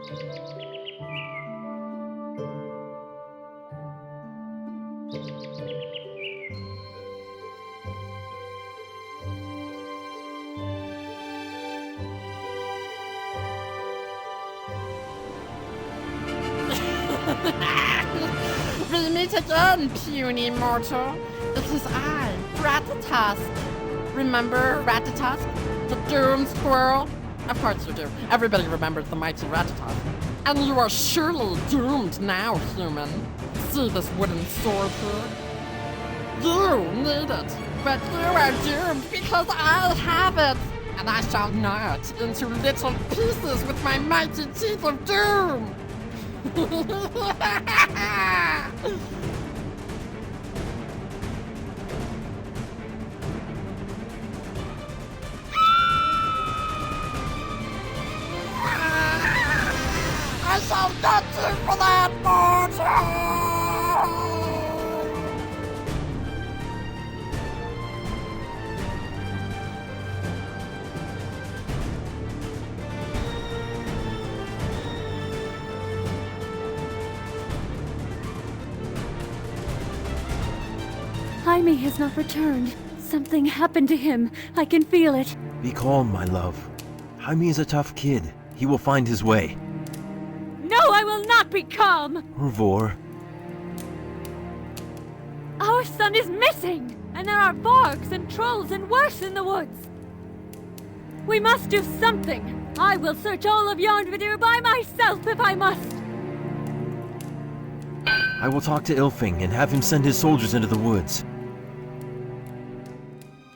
We meet again, puny mortal. It is I, Ratatusk. Remember Ratatusk? The Doom Squirrel? Of course you do. Everybody remembers the mighty Ratatusk. And you are surely doomed now, human. See this wooden sword here? You need it, but you are doomed because I have it. And I shall gnaw it into little pieces with my mighty teeth of doom. I shall get you for that, mortal! Heime has not returned. Something happened to him. I can feel it. Be calm, my love. Heime is a tough kid. He will find his way. No, I will not be calm! Orvor. Our son is missing! And there are vargs and trolls and worse in the woods! We must do something! I will search all of Yarnvidir by myself if I must! I will talk to Ilfing and have him send his soldiers into the woods.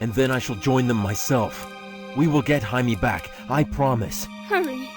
And then I shall join them myself. We will get Heime back, I promise. Hurry.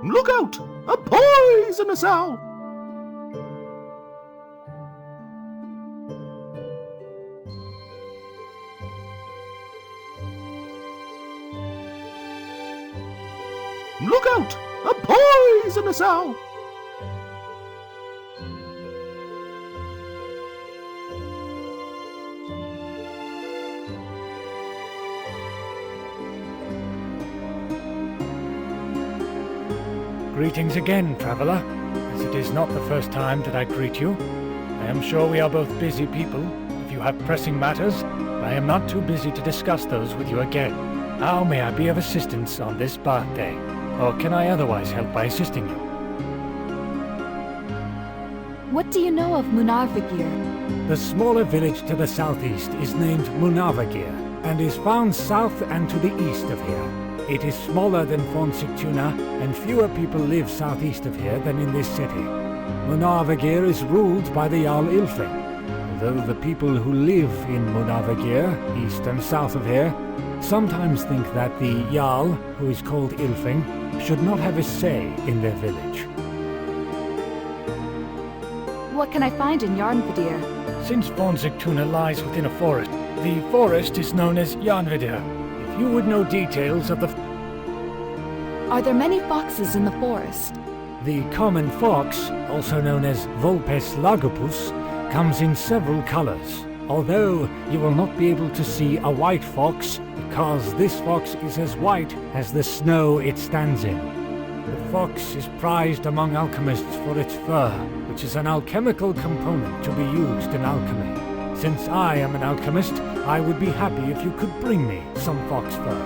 Look out! A poisonous owl! Look out! A poisonous owl! Greetings again, traveler. As it is not the first time that I greet you, I am sure we are both busy people. If you have pressing matters, I am not too busy to discuss those with you again. How may I be of assistance on this birthday? Or can I otherwise help by assisting you? What do you know of Munarvagir? The smaller village to the southeast is named Munarvagir, and is found south and to the east of here. It is smaller than Fornsigtuna, and fewer people live southeast of here than in this city. Munarvagir is ruled by the Jarl Ilfing, although the people who live in Munarvagir, east and south of here, sometimes think that the Jarl, who is called Ilfing, should not have a say in their village. What can I find in Yarnvidir? Since Fornsigtuna lies within a forest, the forest is known as Yarnvidir. If you would know details of the... Are there many foxes in the forest? The common fox, also known as Vulpes lagopus, comes in several colors, although you will not be able to see a white fox because this fox is as white as the snow it stands in. The fox is prized among alchemists for its fur, which is an alchemical component to be used in alchemy. Since I am an alchemist, I would be happy if you could bring me some fox fur.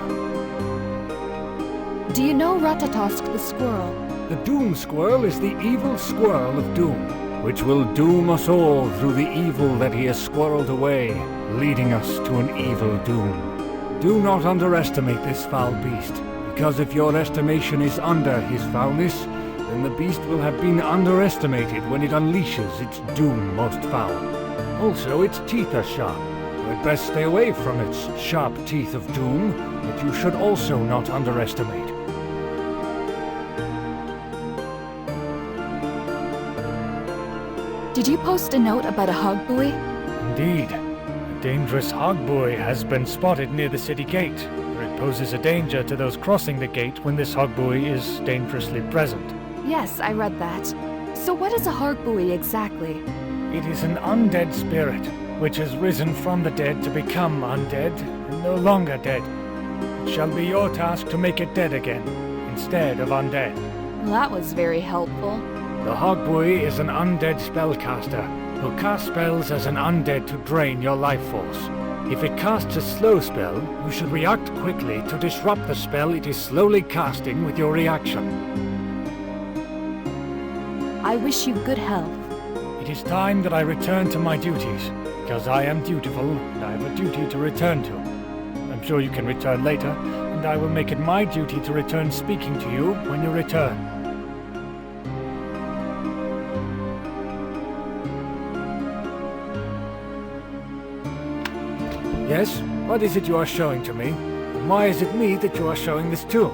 Do you know Ratatosk the squirrel? The Doom Squirrel is the evil squirrel of doom, which will doom us all through the evil that he has squirreled away, leading us to an evil doom. Do not underestimate this foul beast, because if your estimation is under his foulness, then the beast will have been underestimated when it unleashes its doom most foul. Also, its teeth are sharp. You had best stay away from its sharp teeth of doom, that you should also not underestimate. Did you post a note about a hog buoy? Indeed. A dangerous hog buoy has been spotted near the city gate, where it poses a danger to those crossing the gate when this hog buoy is dangerously present. Yes, I read that. So what is a hog buoy exactly? It is an undead spirit, which has risen from the dead to become undead, and no longer dead. It shall be your task to make it dead again, instead of undead. Well, that was very helpful. The hog buoy is an undead spellcaster, who casts spells as an undead to drain your life force. If it casts a slow spell, you should react quickly to disrupt the spell it is slowly casting with your reaction. I wish you good health. It is time that I return to my duties, because I am dutiful and I have a duty to return to. I'm sure you can return later, and I will make it my duty to return speaking to you when you return. Yes? What is it you are showing to me? And why is it me that you are showing this to?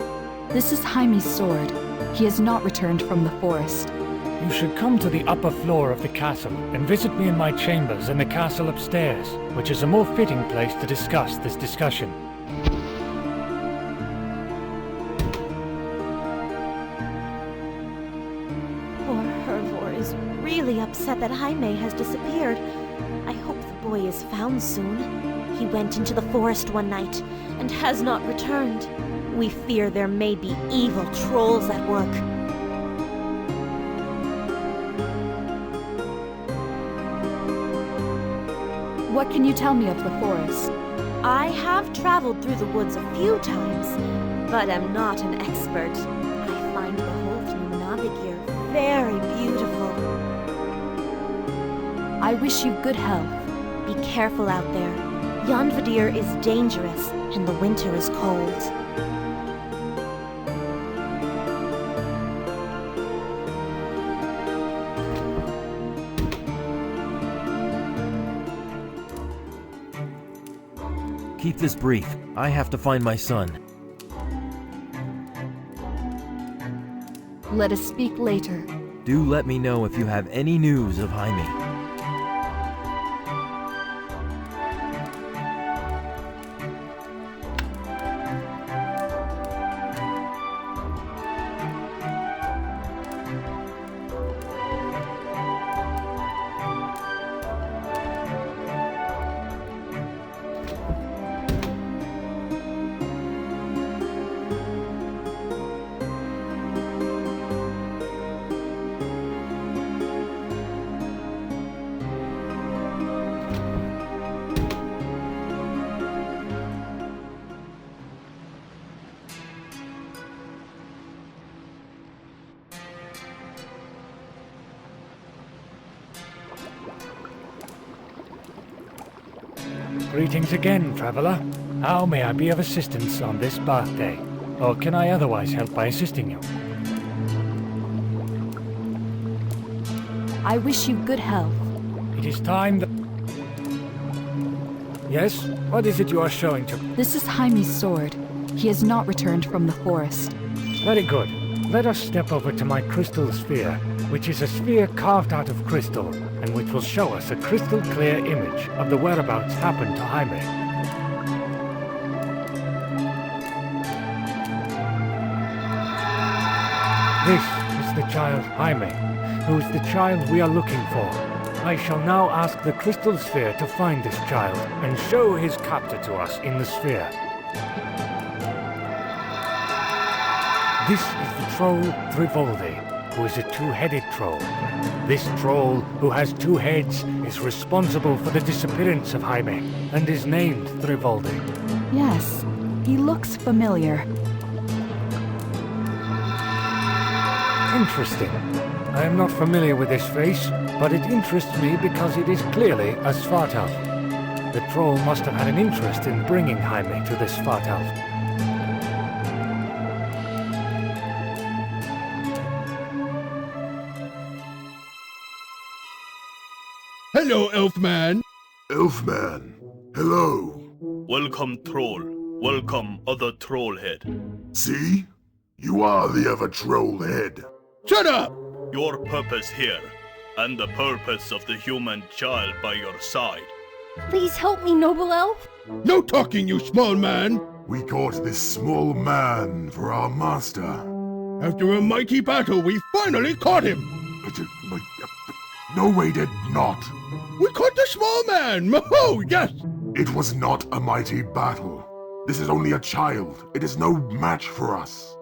This is Heime's sword. He has not returned from the forest. You should come to the upper floor of the castle and visit me in my chambers in the castle upstairs, which is a more fitting place to discuss this discussion. Poor Hervor is really upset that Heime has disappeared. I hope the boy is found soon. He went into the forest one night and has not returned. We fear there may be evil trolls at work. What can you tell me of the forest? I have traveled through the woods a few times, but am not an expert. I find the whole Munarvagir very beautiful. I wish you good health. Be careful out there. Aurvandel is dangerous, and the winter is cold. Keep this brief. I have to find my son. Let us speak later. Do let me know if you have any news of Heime. Greetings again, traveler. How may I be of assistance on this birthday? Or can I otherwise help by assisting you? I wish you good health. It is time that... Yes? What is it you are showing to me? This is Heime's sword. He has not returned from the forest. Very good. Let us step over to my crystal sphere, which is a sphere carved out of crystal, and which will show us a crystal clear image of the whereabouts happened to Heime. This is the child Heime, who is the child we are looking for. I shall now ask the crystal sphere to find this child and show his captor to us in the sphere. This is the troll Thrivoldi, who is a two-headed troll. This troll, who has two heads, is responsible for the disappearance of Heime, and is named Thrivoldi. Yes, he looks familiar. Interesting. I am not familiar with this face, but it interests me because it is clearly a Svartalf. The troll must have had an interest in bringing Heime to this Svartalf. Hello, Elfman! Elfman, hello. Welcome, troll. Welcome, other trollhead. See? You are the other troll head. Shut up! Your purpose here, and the purpose of the human child by your side. Please help me, noble elf. No talking, you small man! We caught this small man for our master. After a mighty battle, we finally caught him! No, we did not. We caught the small man! Oh, yes! It was not a mighty battle. This is only a child. It is no match for us.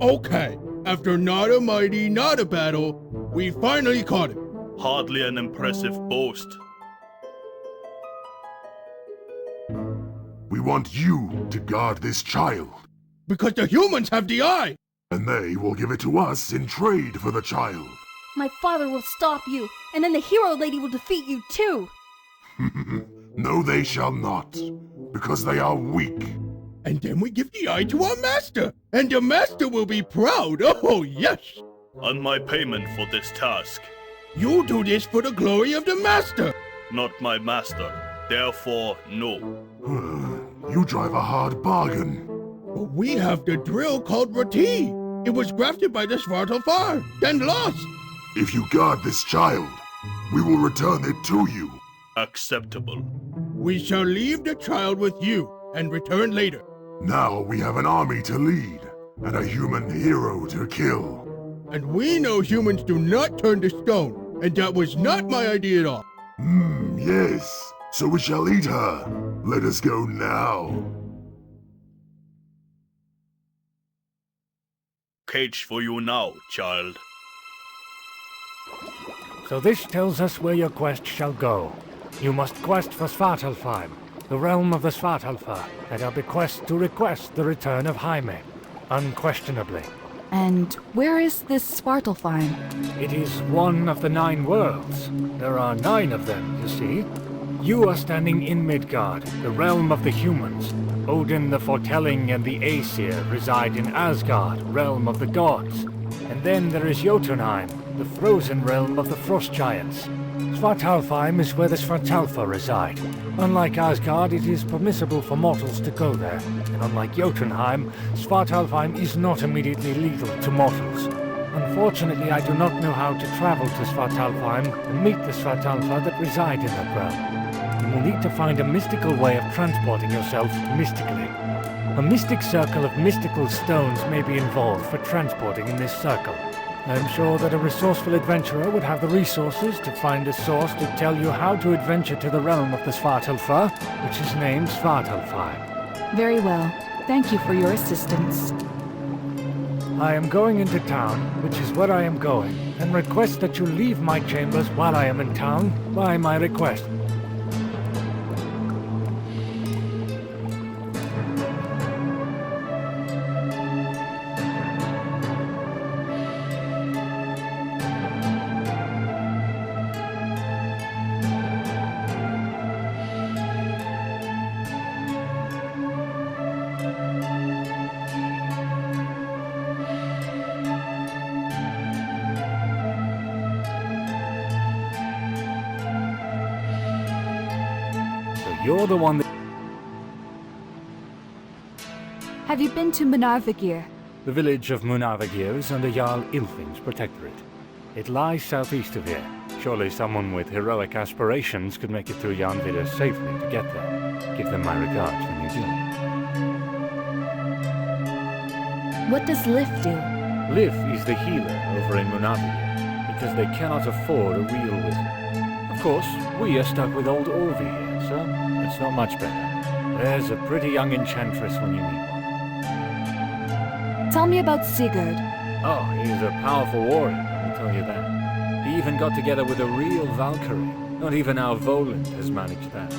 Okay, after not a mighty, not a battle, we finally caught him. Hardly an impressive boast. We want you to guard this child. Because the humans have the eye! And they will give it to us in trade for the child. My father will stop you, and then the hero lady will defeat you too. No, they shall not. Because they are weak. And then we give the eye to our master, and the master will be proud. Oh, yes! On my payment for this task. You do this for the glory of the master! Not my master. Therefore, no. You drive a hard bargain. But we have the drill called Rati. It was grafted by the Svartalfheim, then lost. If you guard this child, we will return it to you. Acceptable. We shall leave the child with you, and return later. Now we have an army to lead, and a human hero to kill. And we know humans do not turn to stone, and that was not my idea at all. Yes. So we shall eat her. Let us go now. Cage for you now, child. So this tells us where your quest shall go. You must quest for Svartalfheim, the realm of the Svartalfa, and I bequest to request the return of Heime, unquestionably. And where is this Svartalfheim? It is one of the 9 worlds. There are 9 of them, you see. You are standing in Midgard, the realm of the humans. Odin the Foretelling and the Aesir reside in Asgard, realm of the gods. And then there is Jotunheim, the frozen realm of the frost giants. Svartalfheim is where the Svartalfa reside. Unlike Asgard, it is permissible for mortals to go there. And unlike Jotunheim, Svartalfheim is not immediately lethal to mortals. Unfortunately, I do not know how to travel to Svartalfheim and meet the Svartalfa that reside in that realm. You will need to find a mystical way of transporting yourself mystically. A mystic circle of mystical stones may be involved for transporting in this circle. I am sure that a resourceful adventurer would have the resources to find a source to tell you how to adventure to the realm of the Svartalfa, which is named Svartalfheim. Very well. Thank you for your assistance. I am going into town, which is where I am going, and request that you leave my chambers while I am in town, by my request. You're the one that... Have you been to Munarvagir? The village of Munarvagir is under Jarl Ylfing's protectorate. It lies southeast of here. Surely someone with heroic aspirations could make it through Jarnvidr safely to get there. Give them my regards when you do. What does Lif do? Lif is the healer over in Munarvagir, because they cannot afford a real wizard. Of course, we are stuck with old Orvi here, so it's not much better. There's a pretty young enchantress when you meet one. Tell me about Sigurd. Oh, he's a powerful warrior, I'll tell you that. He even got together with a real Valkyrie. Not even our Voland has managed that.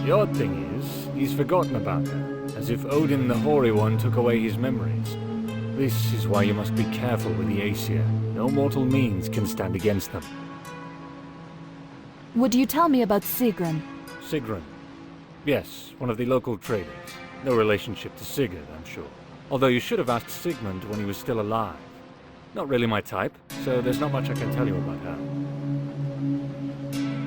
The odd thing is, he's forgotten about her, as if Odin the Hoary One took away his memories. This is why you must be careful with the Aesir. No mortal means can stand against them. Would you tell me about Sigrun? Sigrun. Yes, one of the local traders. No relationship to Sigurd, I'm sure. Although you should have asked Sigmund when he was still alive. Not really my type, so there's not much I can tell you about her.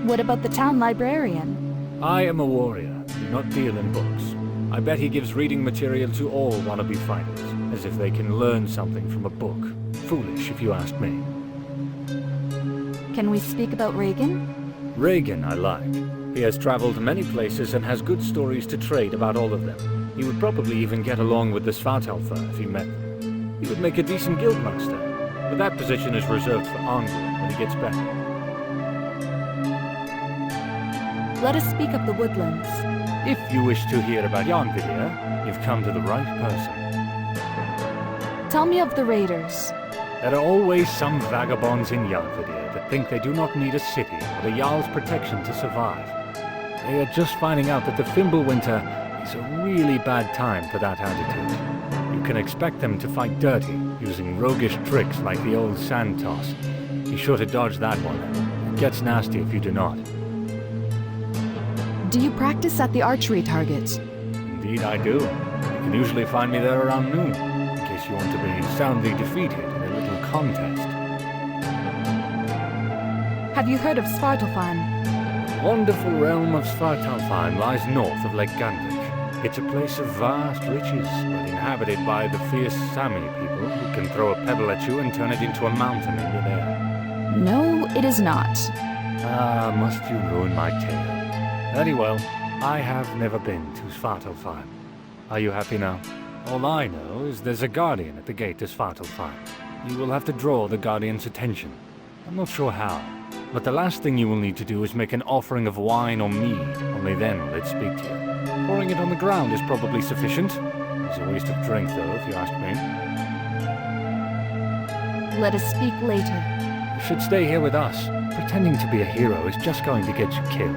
What about the town librarian? I am a warrior, do not deal in books. I bet he gives reading material to all wannabe fighters, as if they can learn something from a book. Foolish, if you ask me. Can we speak about Reagan? Reagan I like. He has traveled many places and has good stories to trade about all of them. He would probably even get along with the Svartalfheim if he met them. He would make a decent guildmaster, but that position is reserved for Arngrim when he gets back. Let us speak of the woodlands. If you wish to hear about Jarnvidir, you've come to the right person. Tell me of the raiders. There are always some vagabonds in Jarnvidir that think they do not need a city or the Jarl's protection to survive. They are just finding out that the Fimbulwinter is a really bad time for that attitude. You can expect them to fight dirty, using roguish tricks like the old sand toss. Be sure to dodge that one. It gets nasty if you do not. Do you practice at the archery target? Indeed I do. You can usually find me there around noon, in case you want to be soundly defeated in a little contest. Have you heard of Svartalfheim? The wonderful realm of Svartalfheim lies north of Lake Ganvik. It's a place of vast riches, but inhabited by the fierce Sami people who can throw a pebble at you and turn it into a mountain in midair. No, it is not. Ah, must you ruin my tale? Very well. I have never been to Svartalfheim. Are you happy now? All I know is there's a guardian at the gate to Svartalfheim. You will have to draw the guardian's attention. I'm not sure how, but the last thing you will need to do is make an offering of wine or mead. Only then will it speak to you. Pouring it on the ground is probably sufficient. It's a waste of drink, though, if you ask me. Let us speak later. You should stay here with us. Pretending to be a hero is just going to get you killed.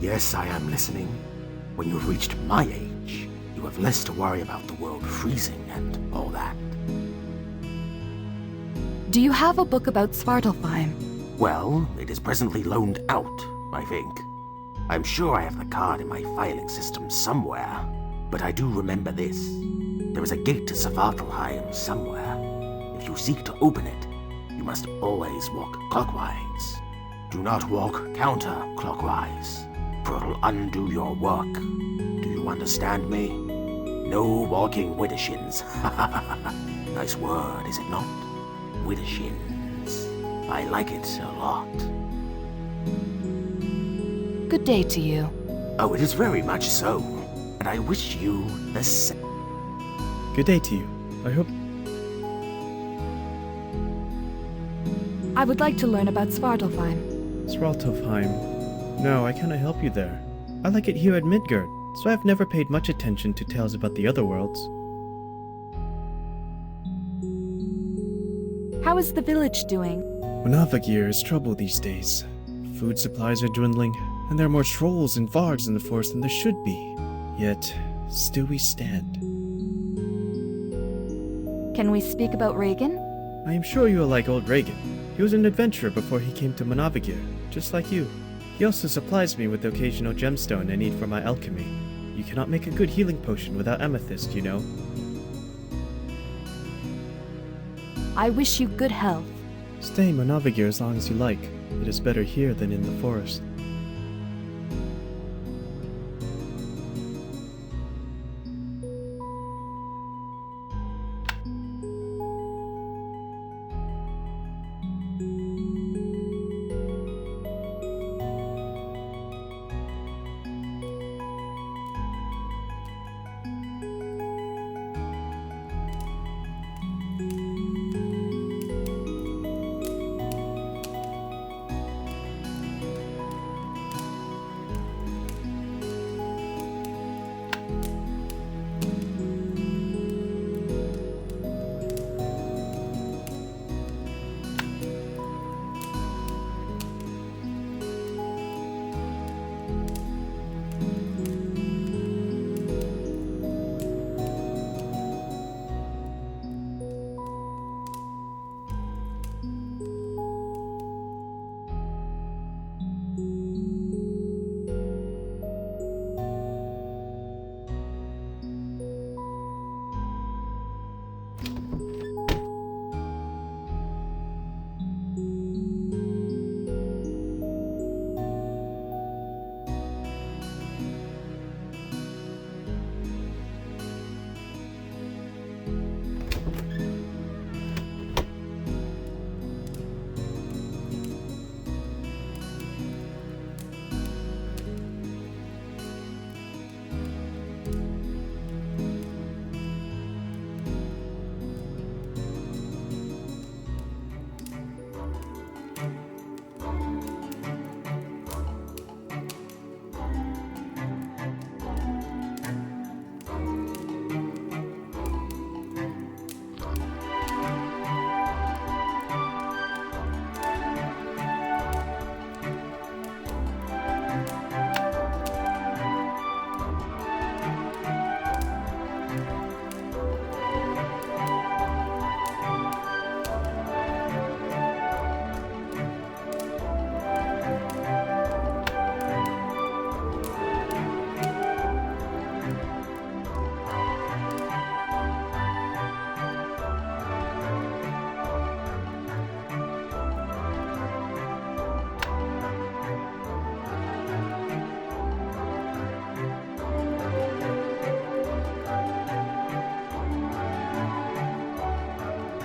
Yes, I am listening. When you've reached my age, you have less to worry about the world freezing and all that. Do you have a book about Svartalfheim? Well, it is presently loaned out, I think. I'm sure I have the card in my filing system somewhere, but I do remember this. There is a gate to Svartalfheim somewhere. If you seek to open it, you must always walk clockwise. Do not walk counterclockwise, for it'll undo your work. Do you understand me? No walking widdershins. Nice word, is it not? Widdershins. I like it a lot. Good day to you. Oh, it is very much so. And I wish you the same. Good day to you. I hope... I would like to learn about Svartalfheim. Svartalfheim. No, I cannot help you there. I like it here at Midgard, so I've never paid much attention to tales about the other worlds. How is the village doing? Munarvagir is trouble these days. Food supplies are dwindling, and there are more trolls and vargs in the forest than there should be. Yet, still we stand. Can we speak about Reagan? I am sure you will like old Reagan. He was an adventurer before he came to Munarvagir, just like you. He also supplies me with the occasional gemstone I need for my alchemy. You cannot make a good healing potion without amethyst, you know. I wish you good health. Stay in Munarvagir as long as you like. It is better here than in the forest.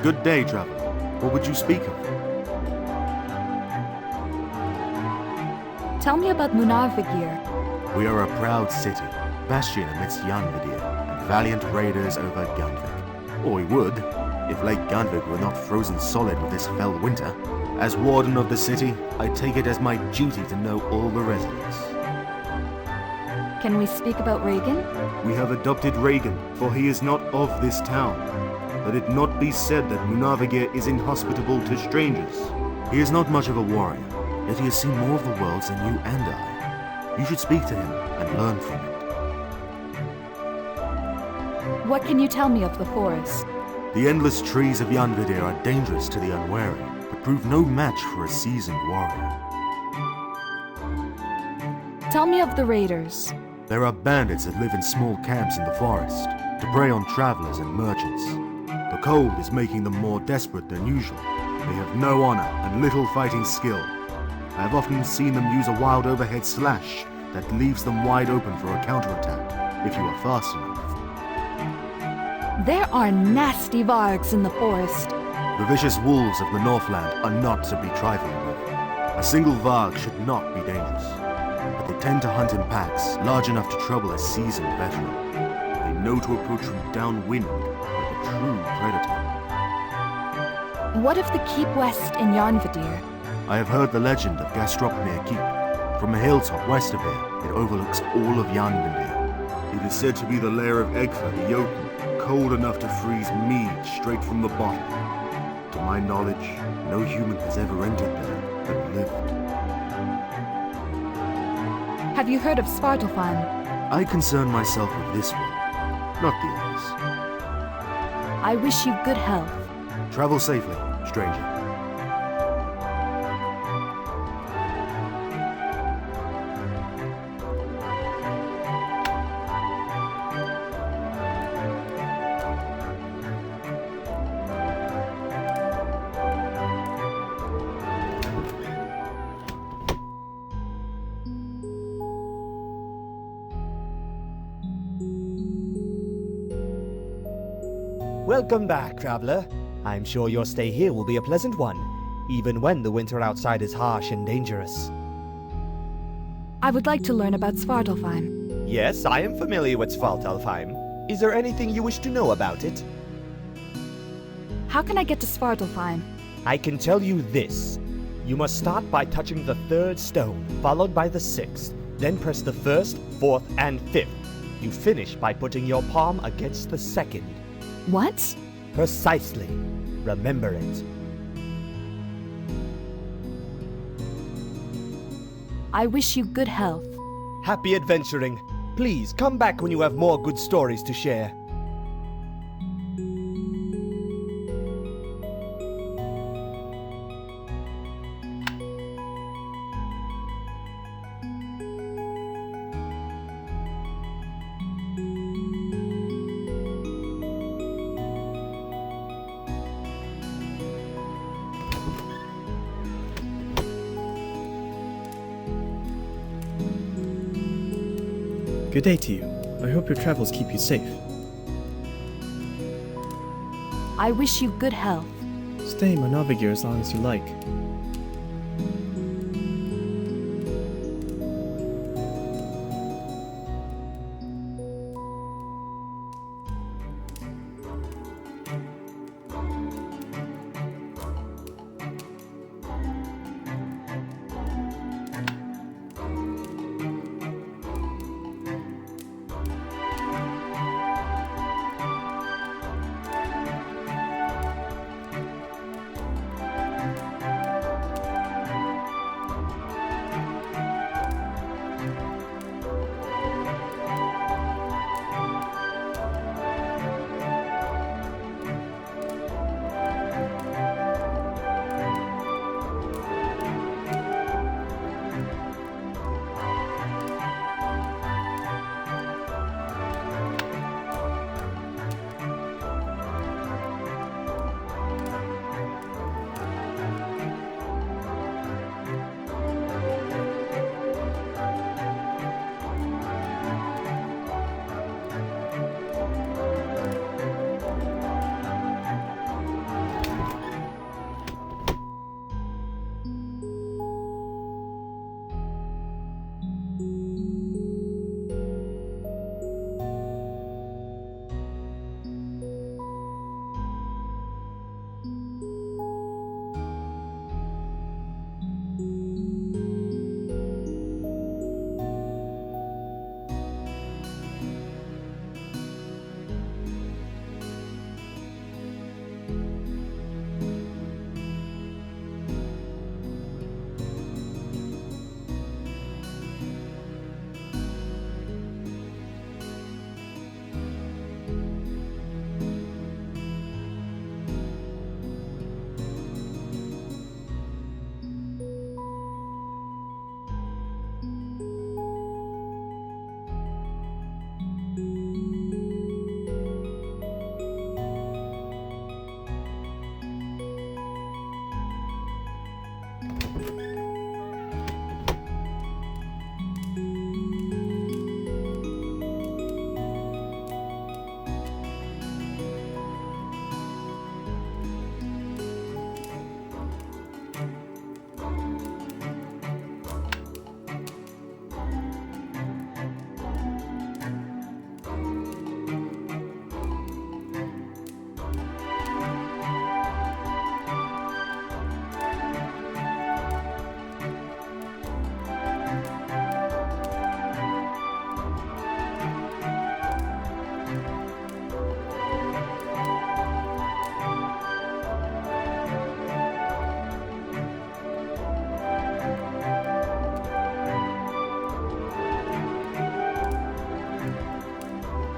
Good day, traveler. What would you speak of? Tell me about Munarvagir. We are a proud city, bastion amidst Jarnvidir, and valiant raiders over Gandvik. Or we would, if Lake Gandvik were not frozen solid with this fell winter. As warden of the city, I take it as my duty to know all the residents. Can we speak about Reagan? We have adopted Reagan, for he is not of this town. Let it not be said that Munarvagir is inhospitable to strangers. He is not much of a warrior, yet he has seen more of the worlds than you and I. You should speak to him and learn from it. What can you tell me of the forest? The endless trees of Jarnvidir are dangerous to the unwary, but prove no match for a seasoned warrior. Tell me of the raiders. There are bandits that live in small camps in the forest, to prey on travelers and merchants. The cold is making them more desperate than usual. They have no honor and little fighting skill. I have often seen them use a wild overhead slash that leaves them wide open for a counterattack, if you are fast enough. There are nasty vargs in the forest. The vicious wolves of the Northland are not to be trifled with. A single varg should not be dangerous, but they tend to hunt in packs large enough to trouble a seasoned veteran. They know to approach from downwind like a true predator. What of the keep west in Jarnvidir? I have heard the legend of Gastropnir Keep. From a hilltop west of here, it overlooks all of Jarnvidir. It is said to be the lair of Egfa the Jotun, cold enough to freeze mead straight from the bottle. To my knowledge, no human has ever entered there but lived. Have you heard of Svartalfheim? I concern myself with this one, not the others. I wish you good health. Travel safely, stranger. Welcome back, traveler. I'm sure your stay here will be a pleasant one, even when the winter outside is harsh and dangerous. I would like to learn about Svartalfheim. Yes, I am familiar with Svartalfheim. Is there anything you wish to know about it? How can I get to Svartalfheim? I can tell you this. You must start by touching the 3rd stone, followed by the 6th. Then press the 1st, 4th, and 5th. You finish by putting your palm against the 2nd. What? Precisely. Remember it. I wish you good health. Happy adventuring. Please come back when you have more good stories to share. Good day to you. I hope your travels keep you safe. I wish you good health. Stay in Munarvagir as long as you like.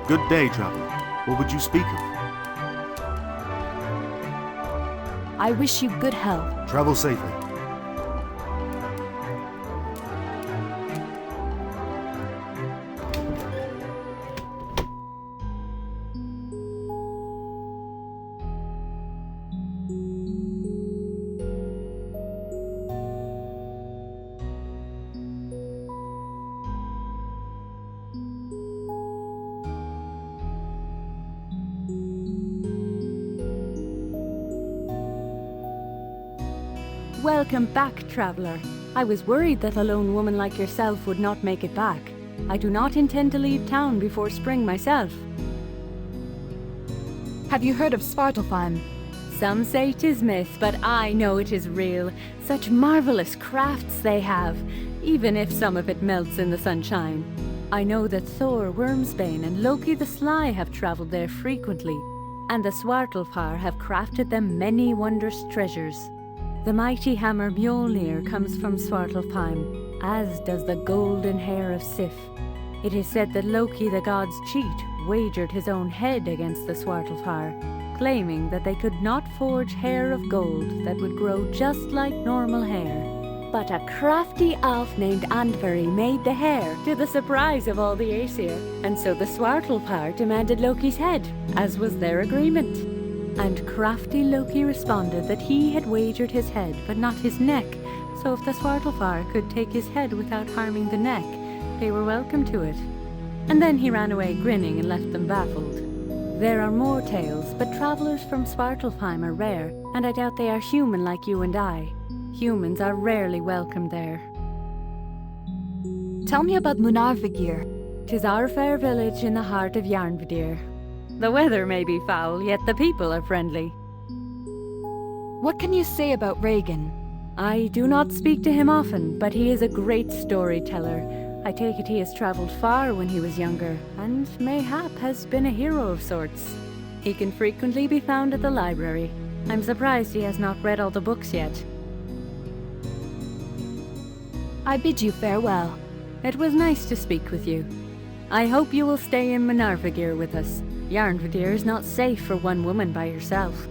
Good day, traveler. What would you speak of? I wish you good health. Travel safely. Welcome back, traveler. I was worried that a lone woman like yourself would not make it back. I do not intend to leave town before spring myself. Have you heard of Svartalfheim? Some say 'tis myth, but I know it is real. Such marvelous crafts they have, even if some of it melts in the sunshine. I know that Thor, Wormsbane, and Loki the Sly have traveled there frequently, and the Svartalfheim have crafted them many wondrous treasures. The mighty hammer Mjolnir comes from Svartalfheim, as does the golden hair of Sif. It is said that Loki the god's cheat wagered his own head against the Svartalfheim, claiming that they could not forge hair of gold that would grow just like normal hair. But a crafty elf named Andvari made the hair, to the surprise of all the Aesir, and so the Svartalfheim demanded Loki's head, as was their agreement. And crafty Loki responded that he had wagered his head, but not his neck, so if the Svartalfheim could take his head without harming the neck, they were welcome to it. And then he ran away grinning and left them baffled. There are more tales, but travelers from Svartalfheim are rare, and I doubt they are human like you and I. Humans are rarely welcome there. Tell me about Munarvagir. 'Tis our fair village in the heart of Jarnvadir. The weather may be foul, yet the people are friendly. What can you say about Regan? I do not speak to him often, but he is a great storyteller. I take it he has traveled far when he was younger, and mayhap has been a hero of sorts. He can frequently be found at the library. I'm surprised he has not read all the books yet. I bid you farewell. It was nice to speak with you. I hope you will stay in Munarvagir with us. Jarnvadir is not safe for one woman by herself.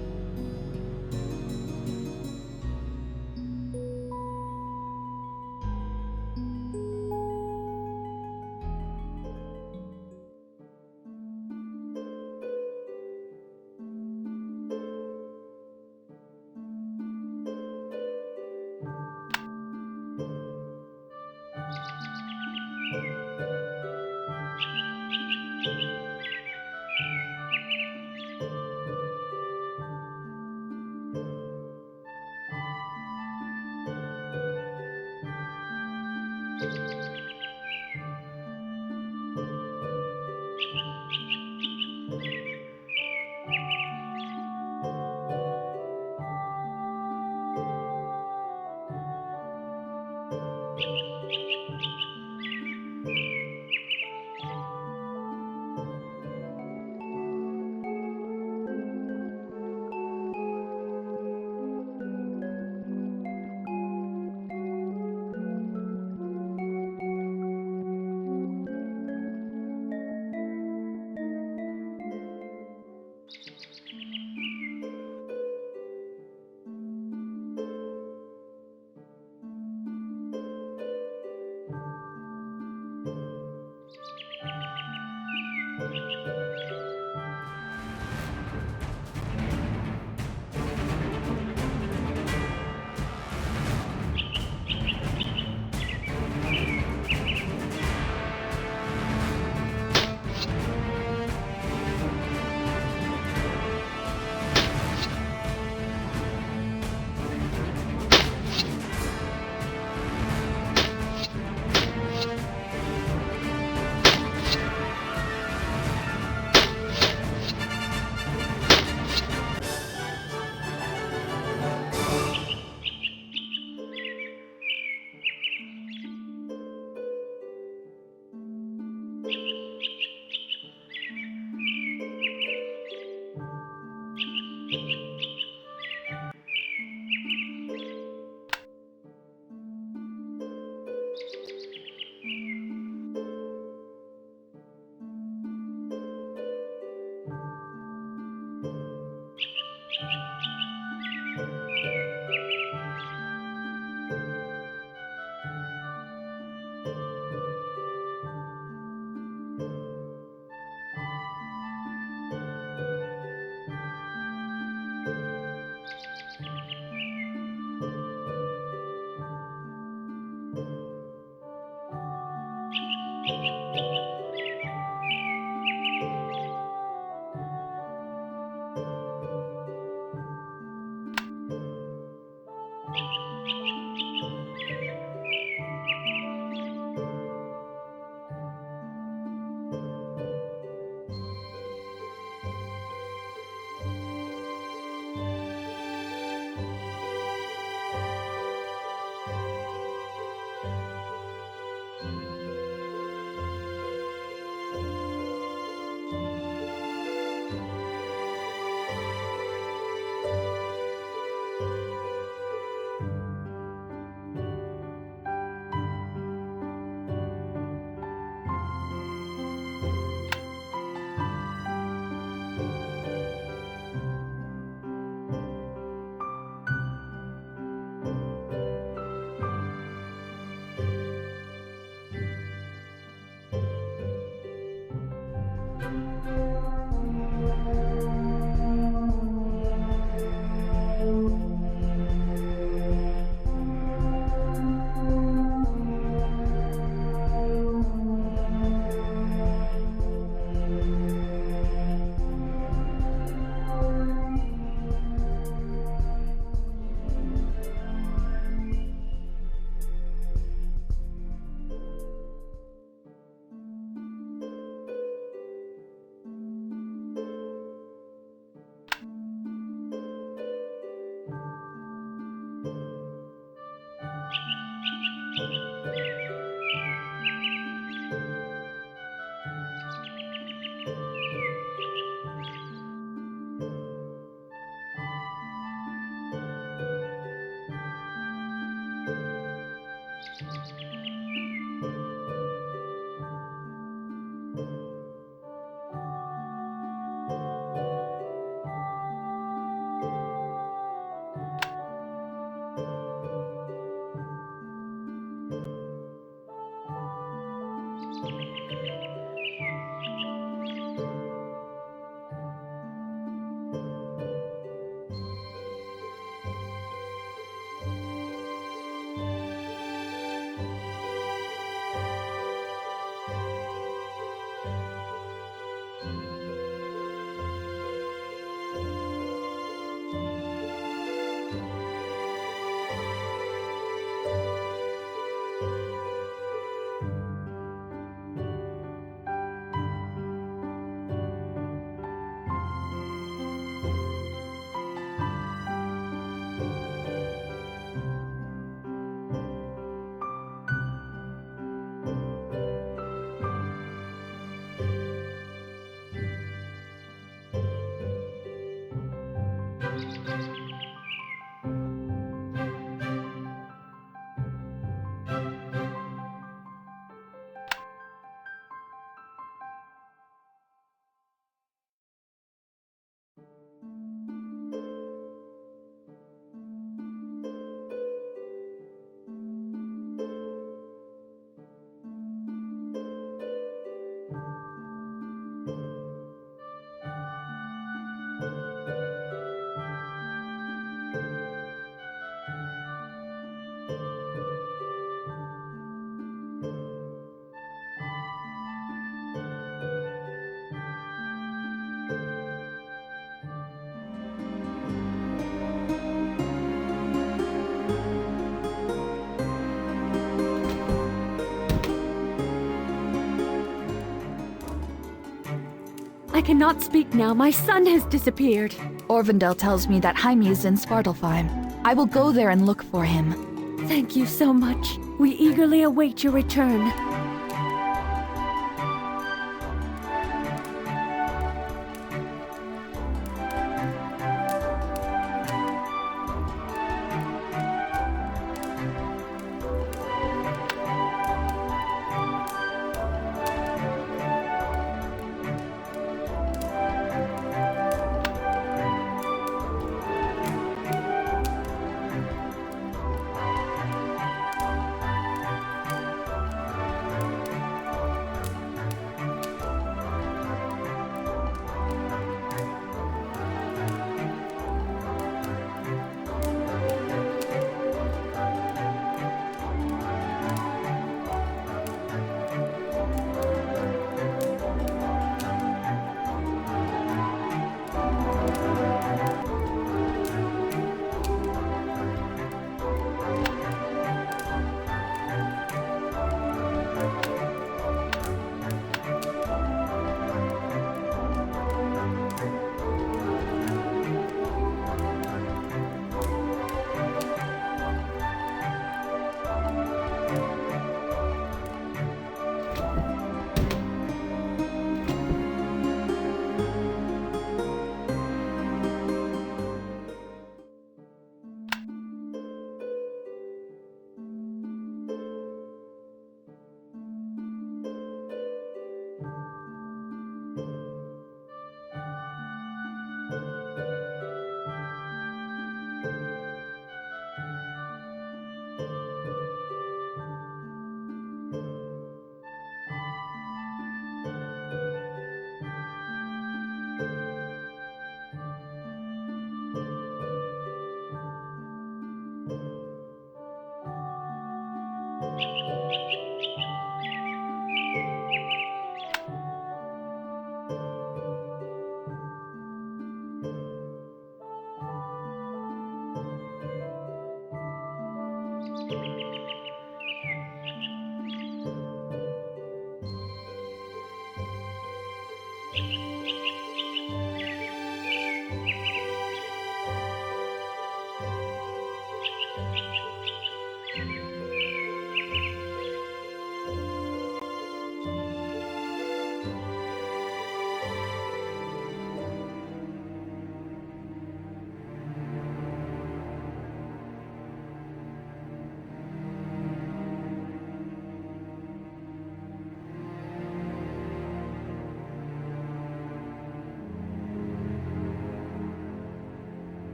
I cannot speak now. My son has disappeared. Aurvandel tells me that Heime is in Svartalfheim. I will go there and look for him. Thank you so much. We eagerly await your return.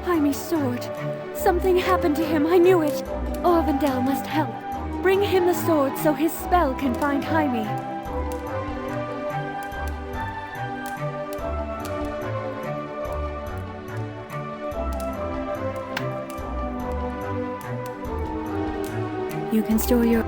Heime's sword. Something happened to him, I knew it. Aurvandel must help. Bring him the sword so his spell can find Heime. You can store your...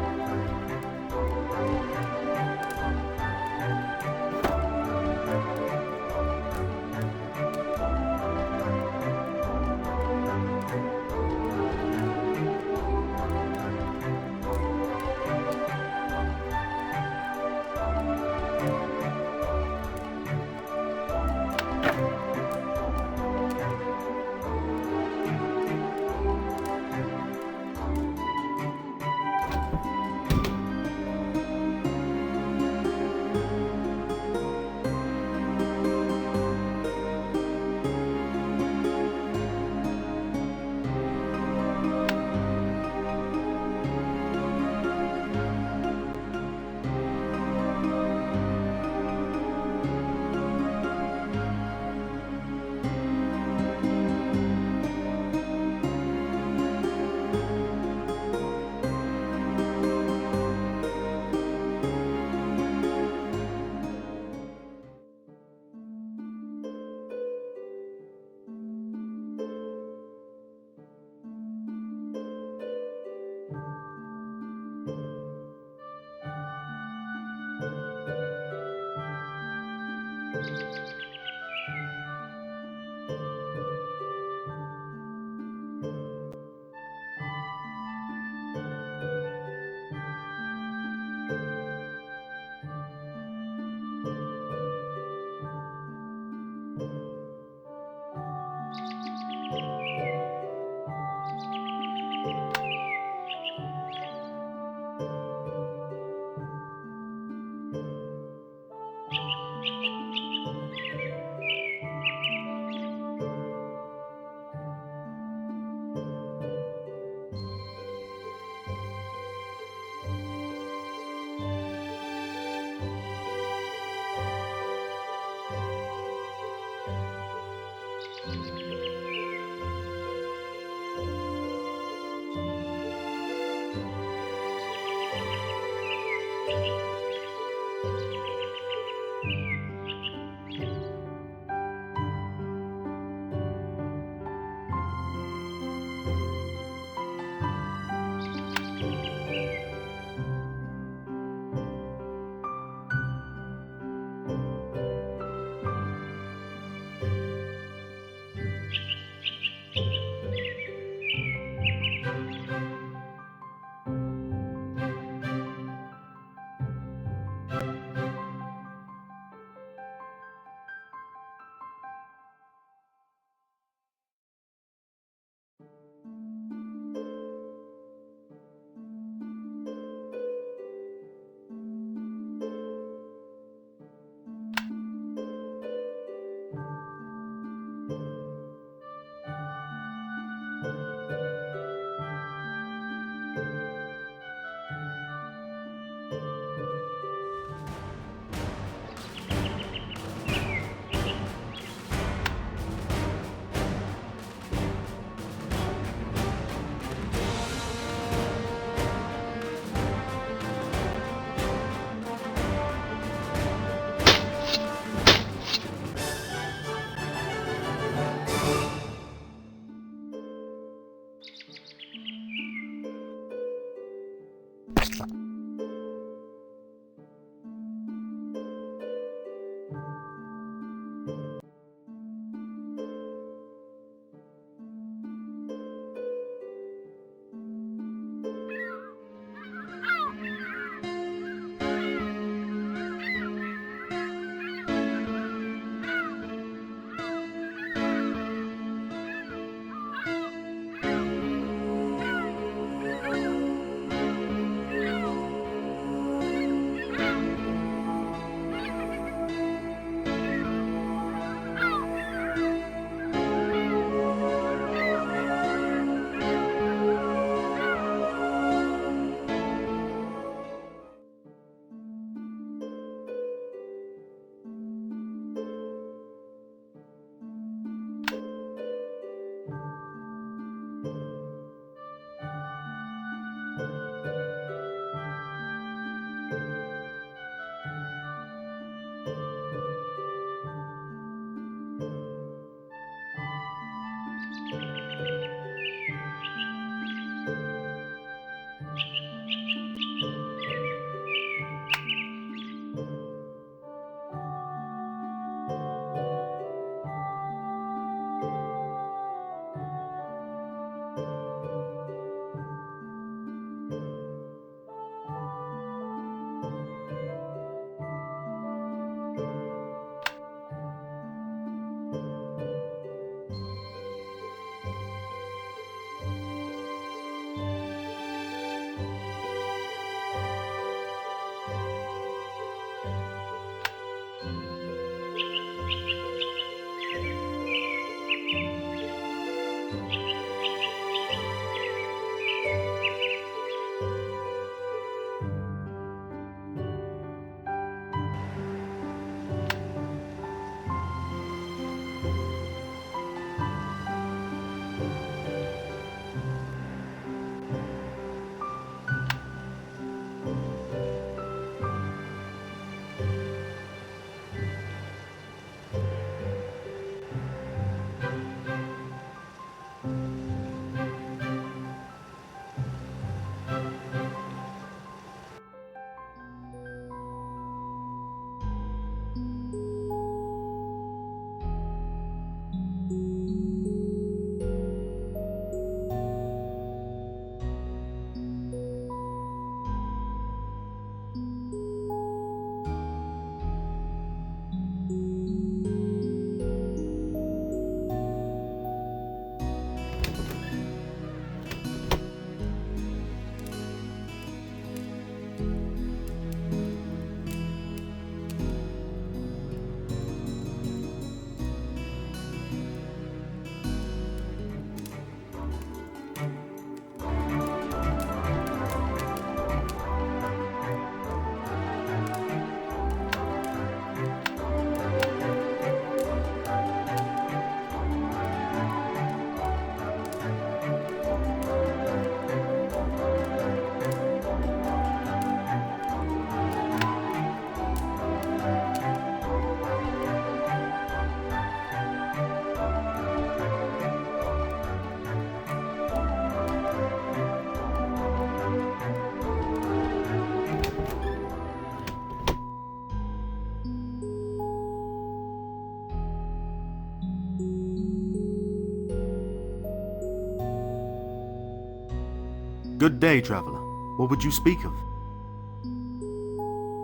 Good day, traveler. What would you speak of?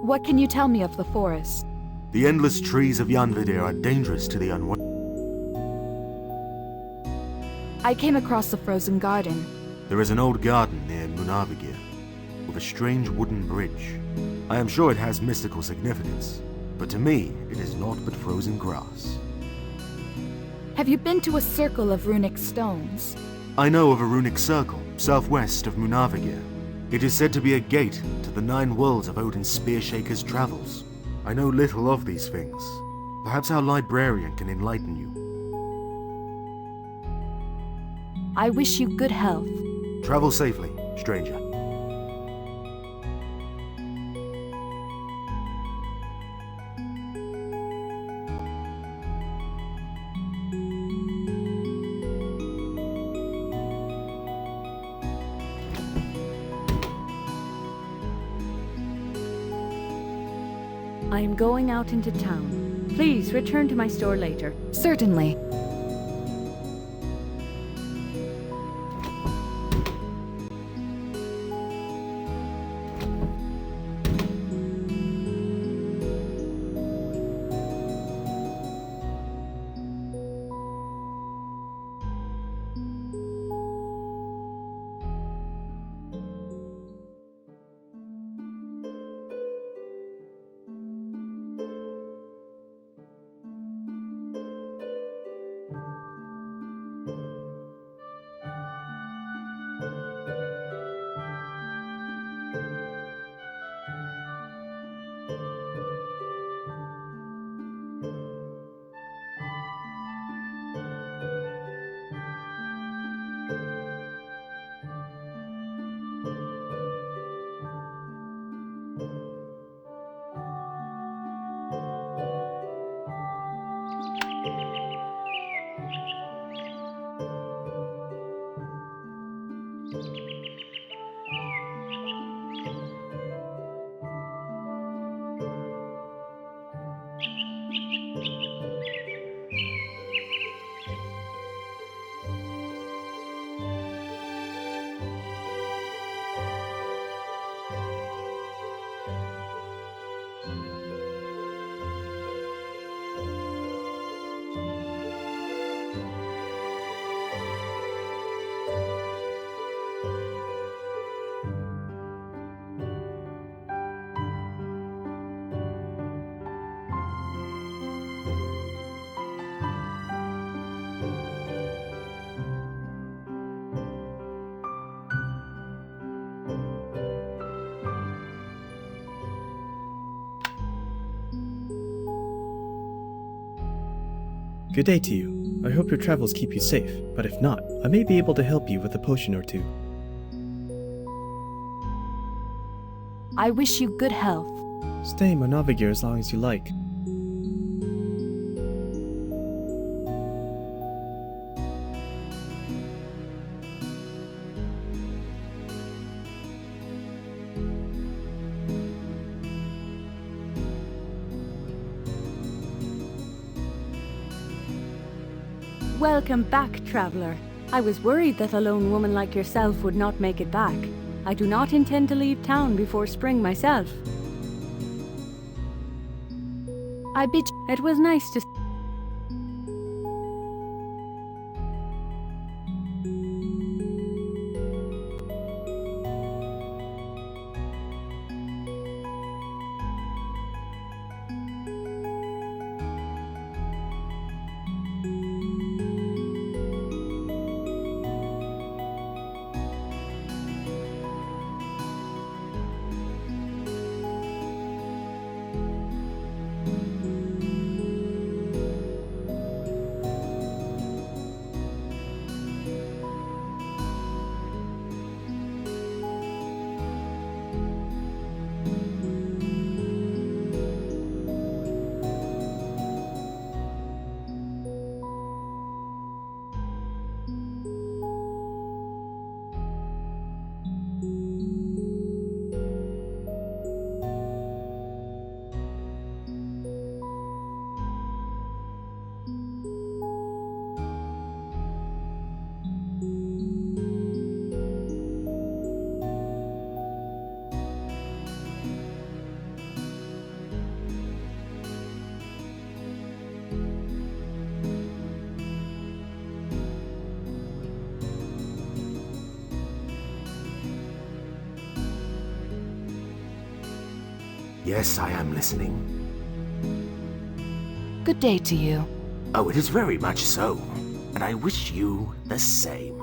What can you tell me of the forest? The endless trees of Jarnvidir are dangerous to the unwary. I came across the frozen garden. There is an old garden near Munarvagir, with a strange wooden bridge. I am sure it has mystical significance, but to me, it is naught but frozen grass. Have you been to a circle of runic stones? I know of a runic circle, southwest of Munarvagir. It is said to be a gate to the 9 worlds of Odin's Spearshaker's travels. I know little of these things. Perhaps our librarian can enlighten you. I wish you good health. Travel safely, stranger. I am going out into town. Please return to my store later. Certainly. Good day to you. I hope your travels keep you safe, but if not, I may be able to help you with a potion or two. I wish you good health. Stay in Munarvagir as long as you like. Welcome back, traveler. I was worried that a lone woman like yourself would not make it back. I do not intend to leave town before spring myself. I bid It was nice to Yes, I am listening. Good day to you. Oh, it is very much so. And I wish you the same.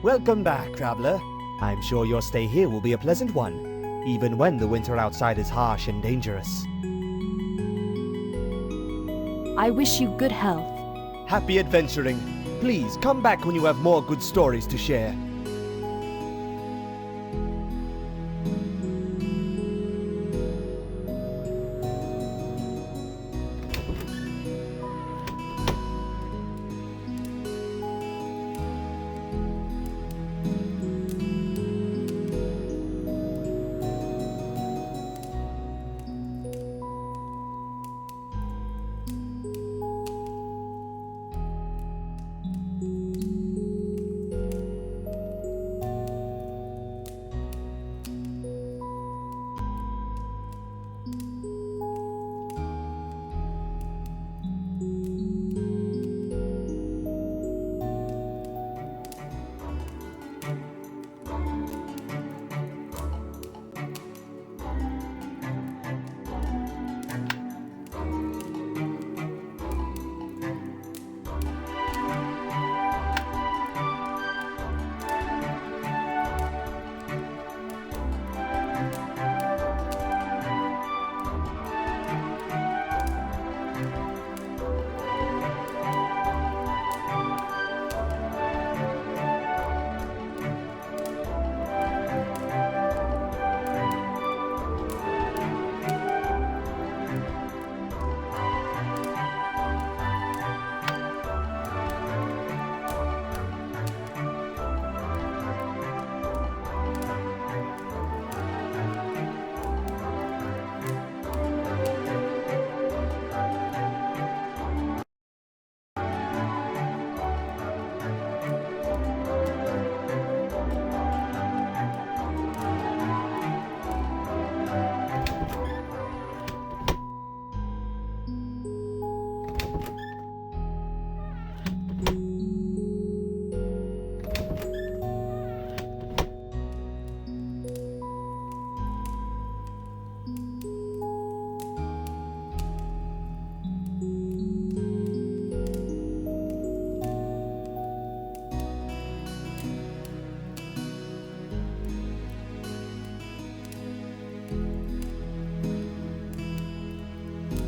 Welcome back, traveler. I'm sure your stay here will be a pleasant one, even when the winter outside is harsh and dangerous. I wish you good health. Happy adventuring. Please come back when you have more good stories to share.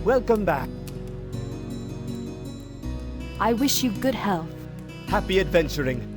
Welcome back. I wish you good health. Happy adventuring.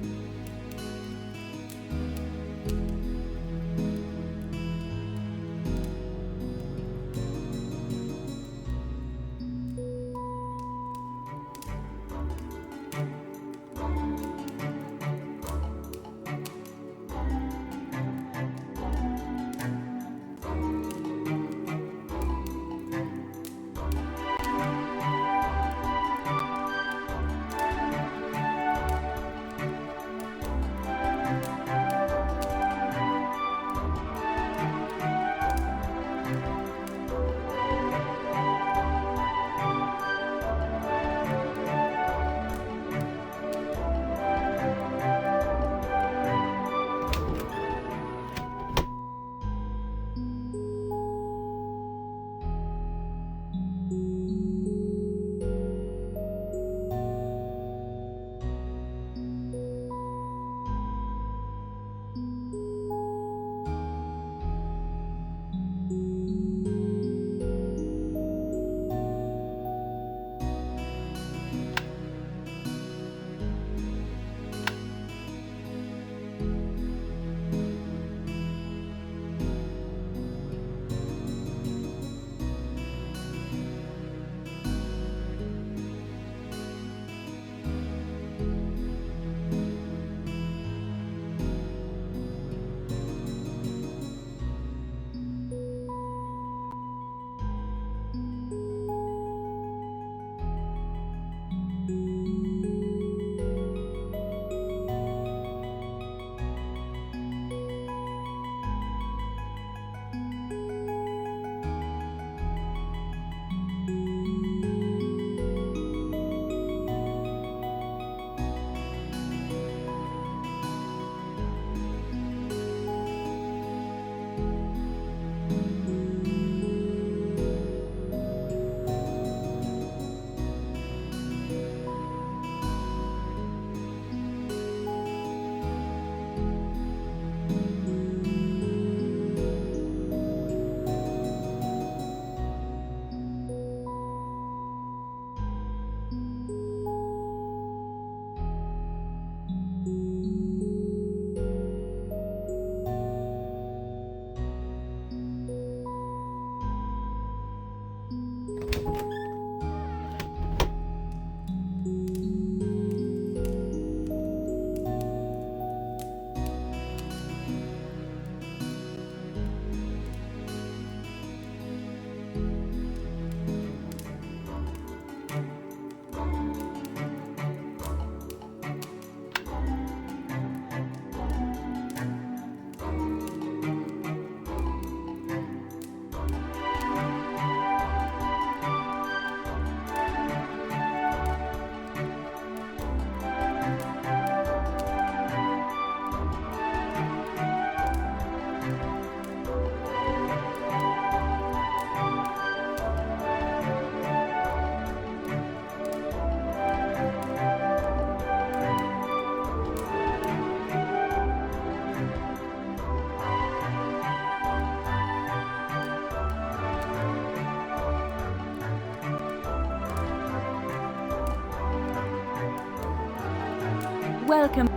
Welcome.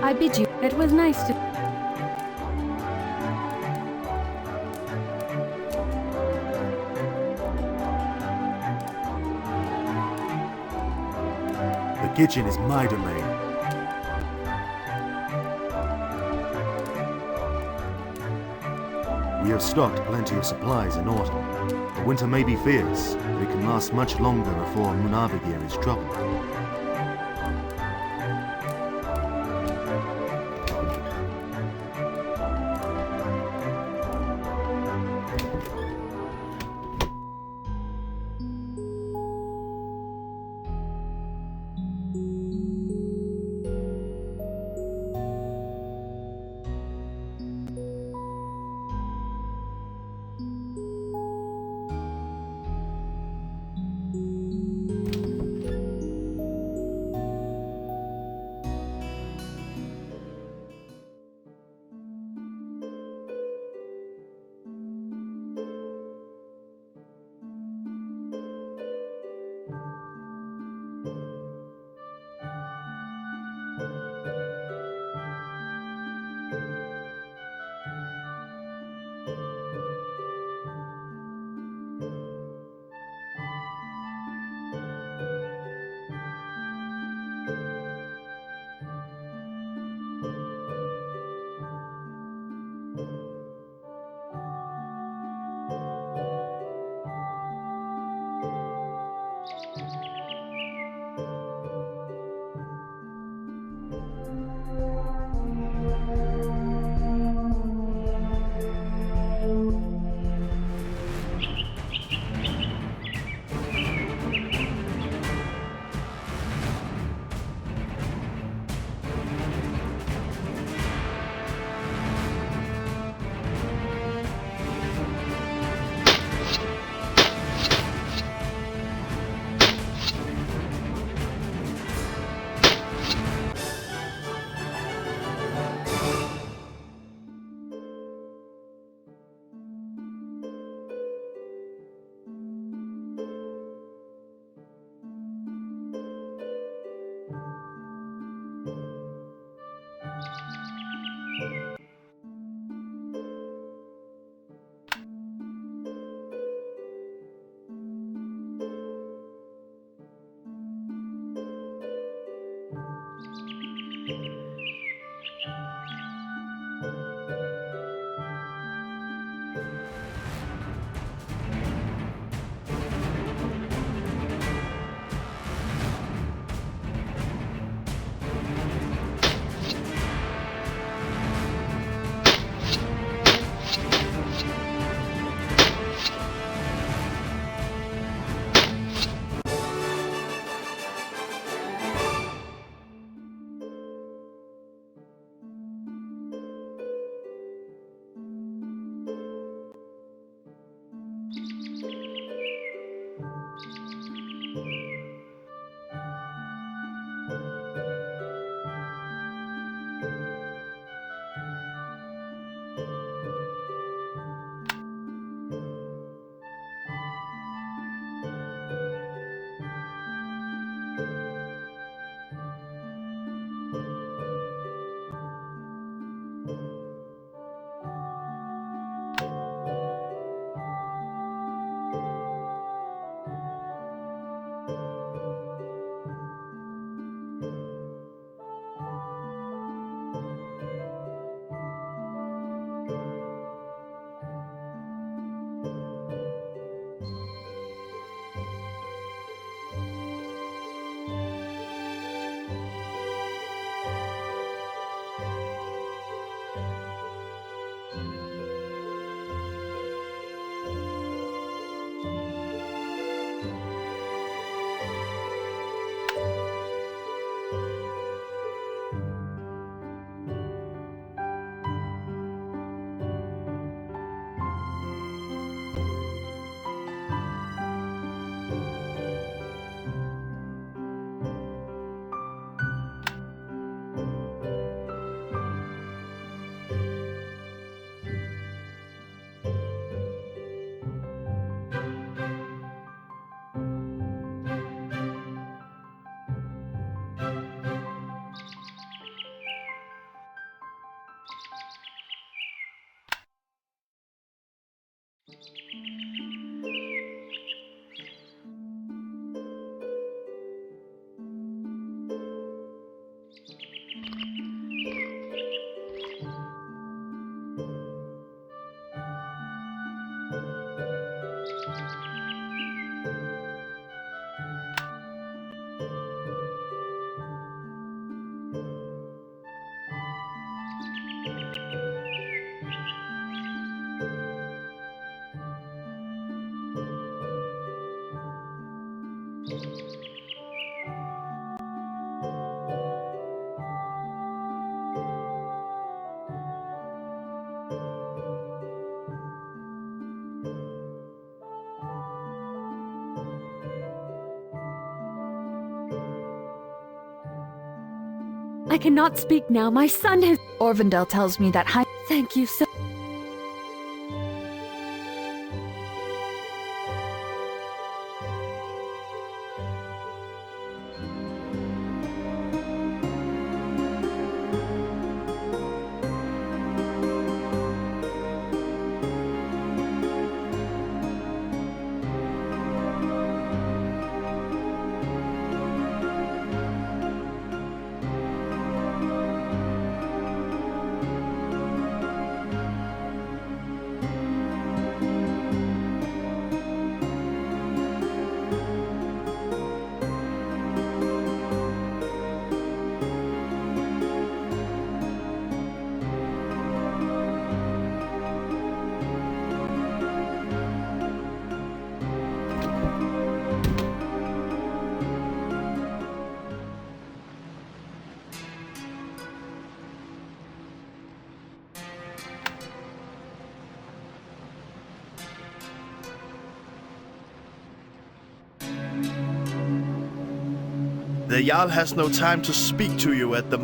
I bid you. It was nice to... The kitchen is my domain. We have stocked plenty of supplies in autumn. The winter may be fierce, but it can last much longer before Munarvagir is troubled. I cannot speak now. My son has... Aurvandel tells me that Heime... Thank you so... The Jarl has no time to speak to you at the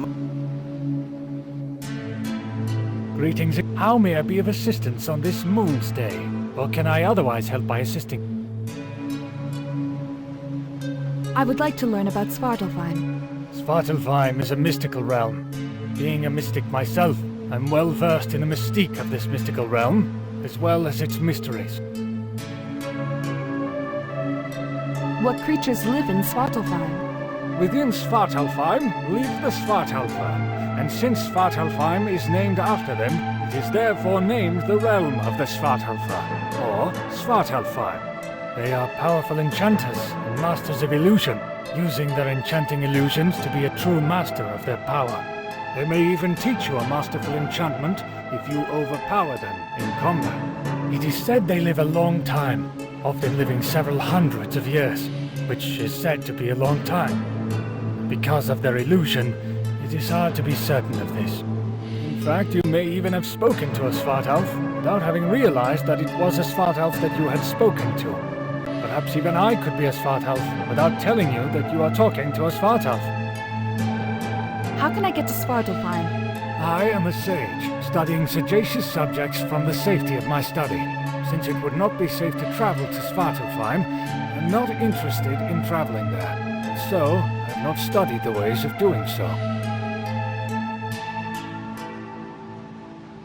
Greetings. How may I be of assistance on this moon's day? Or can I otherwise help by assisting? I would like to learn about Svartalfheim. Svartalfheim is a mystical realm. Being a mystic myself, I'm well versed in the mystique of this mystical realm, as well as its mysteries. What creatures live in Svartalfheim? Within Svartalfheim live the Svartalfer, and since Svartalfheim is named after them, it is therefore named the realm of the Svartalfer, or Svartalfheim. They are powerful enchanters and masters of illusion, using their enchanting illusions to be a true master of their power. They may even teach you a masterful enchantment if you overpower them in combat. It is said they live a long time, often living several hundreds of years, which is said to be a long time. Because of their illusion, it is hard to be certain of this. In fact, you may even have spoken to a Svartalf without having realized that it was a Svartalf that you had spoken to. Perhaps even I could be a Svartalf without telling you that you are talking to a Svartalf. How can I get to Svartalfheim? I am a sage, studying sagacious subjects from the safety of my study. Since it would not be safe to travel to Svartalfheim, I'm not interested in traveling there. So, I've not studied the ways of doing so.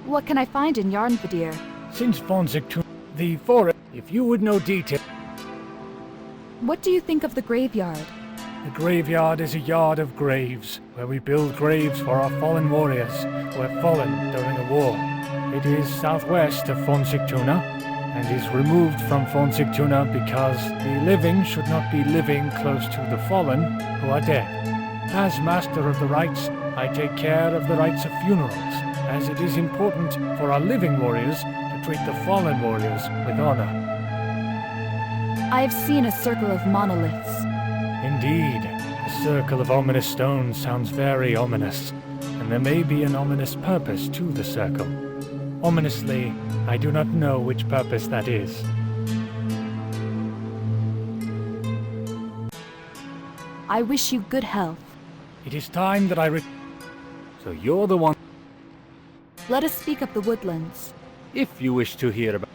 What can I find in Aurvandel? Since Fornsigtuna, the forest, if you would know detail... What do you think of the graveyard? The graveyard is a yard of graves, where we build graves for our fallen warriors who have fallen during a war. It is southwest of Fornsigtuna, and is removed from Fornsigtuna because the living should not be living close to the fallen who are dead. As master of the rites, I take care of the rites of funerals, as it is important for our living warriors to treat the fallen warriors with honor. I have seen a circle of monoliths. Indeed, the circle of ominous stones sounds very ominous, and there may be an ominous purpose to the circle. Ominously, I do not know which purpose that is. I wish you good health. It is time that So you're the one... Let us speak of the woodlands. If you wish to hear about...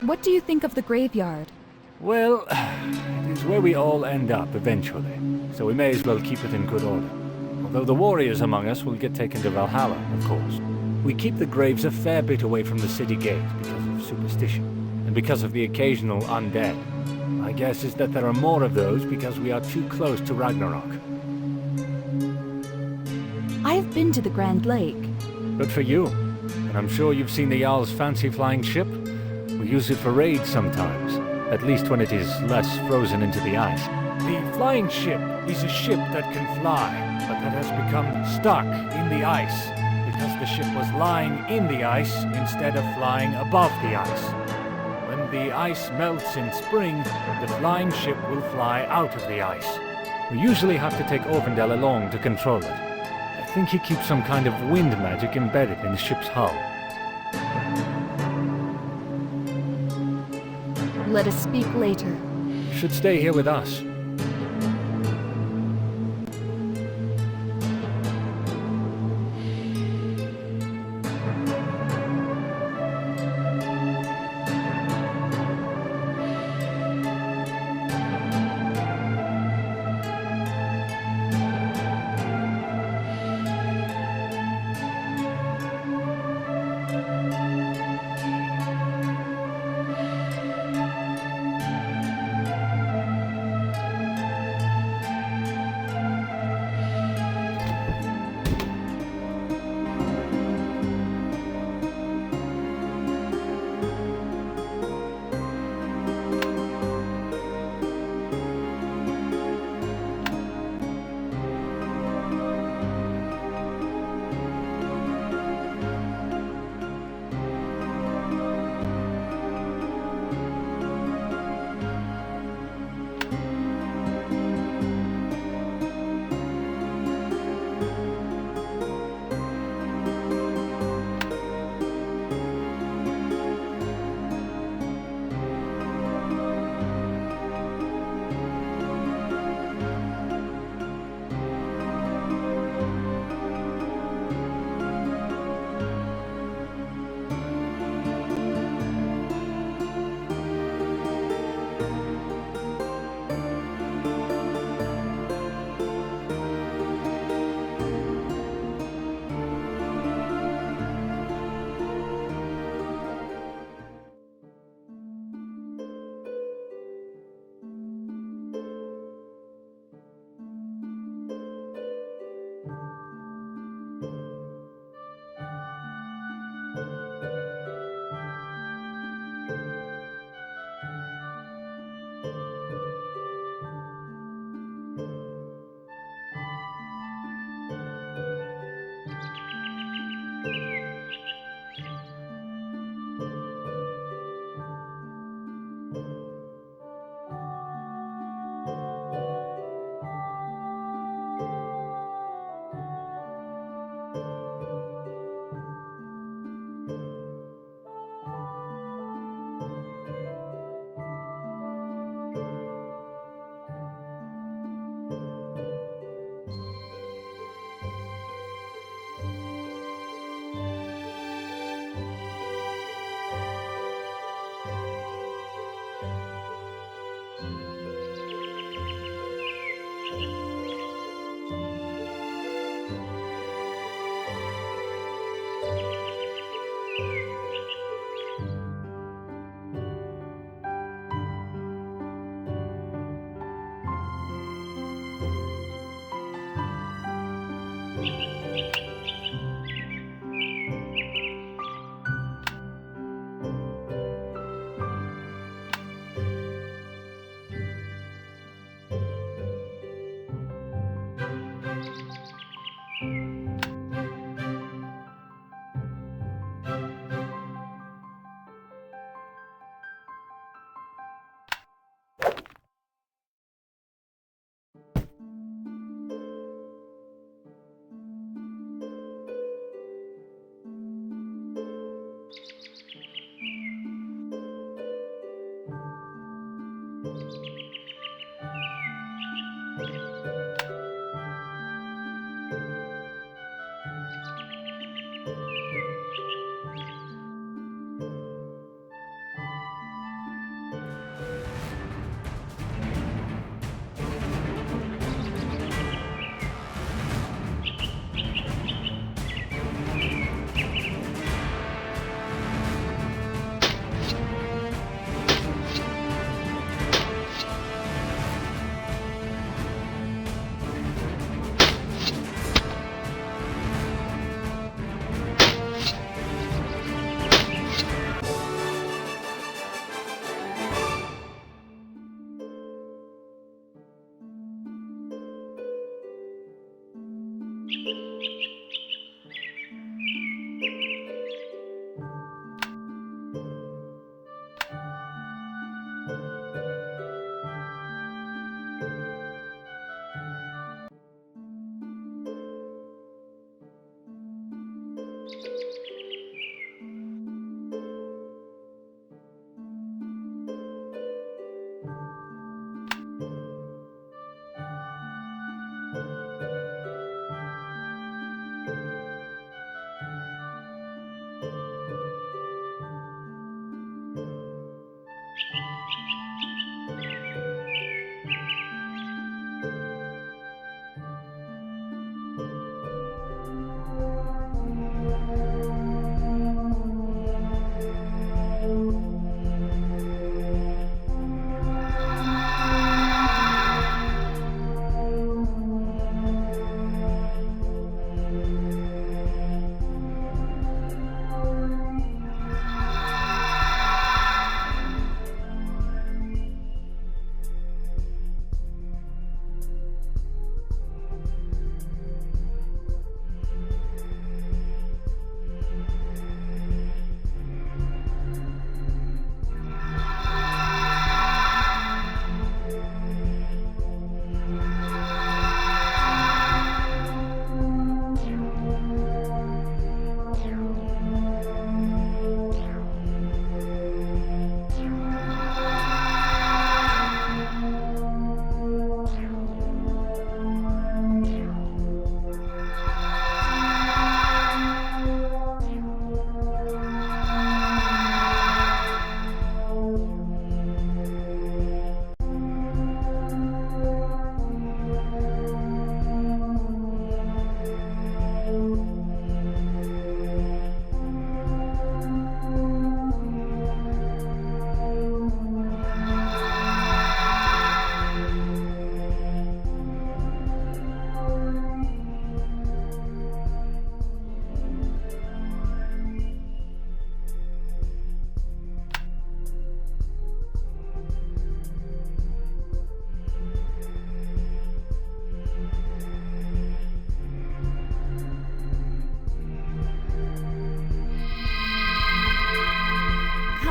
What do you think of the graveyard? Well, it is where we all end up eventually, so we may as well keep it in good order. Although the warriors among us will get taken to Valhalla, of course. We keep the graves a fair bit away from the city gate because of superstition, and because of the occasional undead. My guess is that there are more of those because we are too close to Ragnarok. I have been to the Grand Lake. Good for you. And I'm sure you've seen the Jarl's fancy flying ship. We use it for raids sometimes, at least when it is less frozen into the ice. The flying ship is a ship that can fly, but that has become stuck in the ice, because the ship was lying in the ice instead of flying above the ice. When the ice melts in spring, the flying ship will fly out of the ice. We usually have to take Aurvandel along to control it. I think he keeps some kind of wind magic embedded in the ship's hull. Let us speak later. You should stay here with us.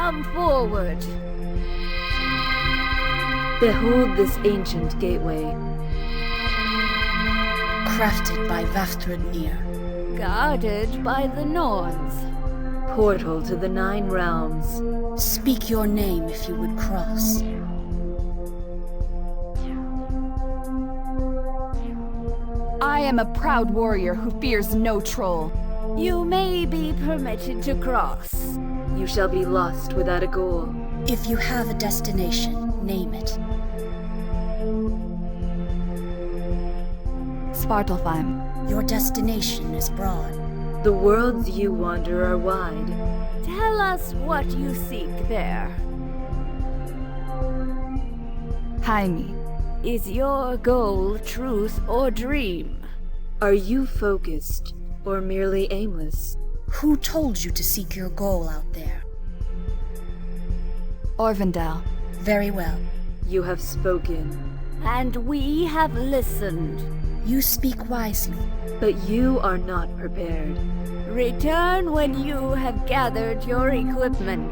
Come forward. Behold this ancient gateway. Crafted by Vafthrudnir. Guarded by the Norns. Portal to the 9 realms. Speak your name if you would cross. I am a proud warrior who fears no troll. You may be permitted to cross. You shall be lost without a goal. If you have a destination, name it. Svartalfheim. Your destination is broad. The worlds you wander are wide. Tell us what you seek there. Heime. Is your goal truth or dream? Are you focused or merely aimless? Who told you to seek your goal out there? Aurvandel. Very well. You have spoken. And we have listened. You speak wisely. But you are not prepared. Return when you have gathered your equipment.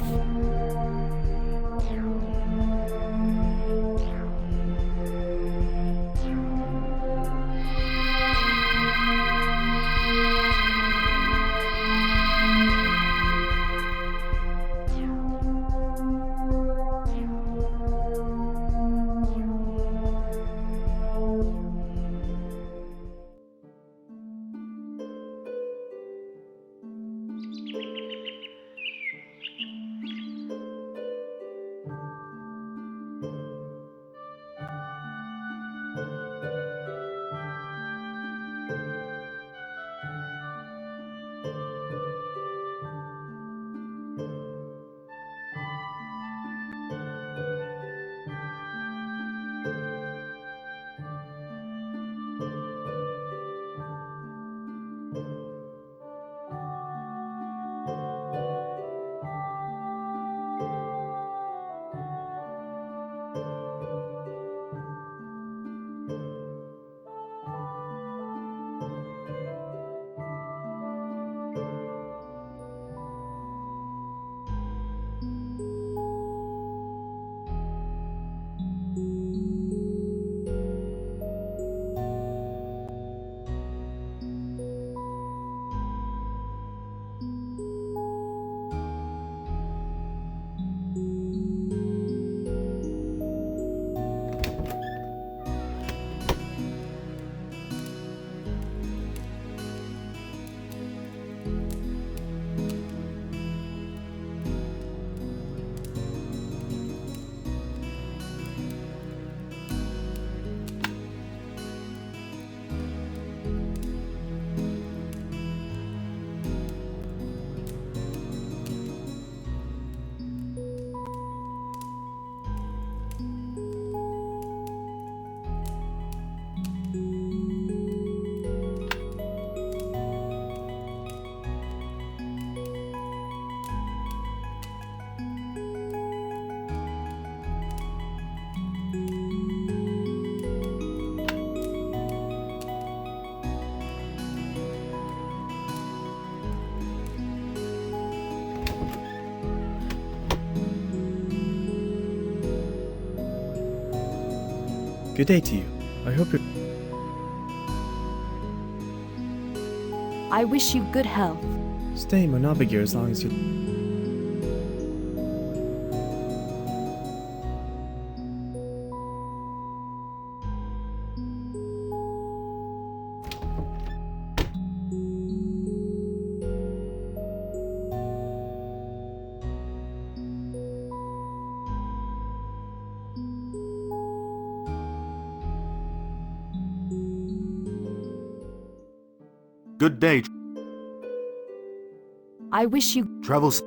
Good day to you. I hope you're... I wish you good health. Stay in Munarvagir as long as you... Good day. I wish you... Travels.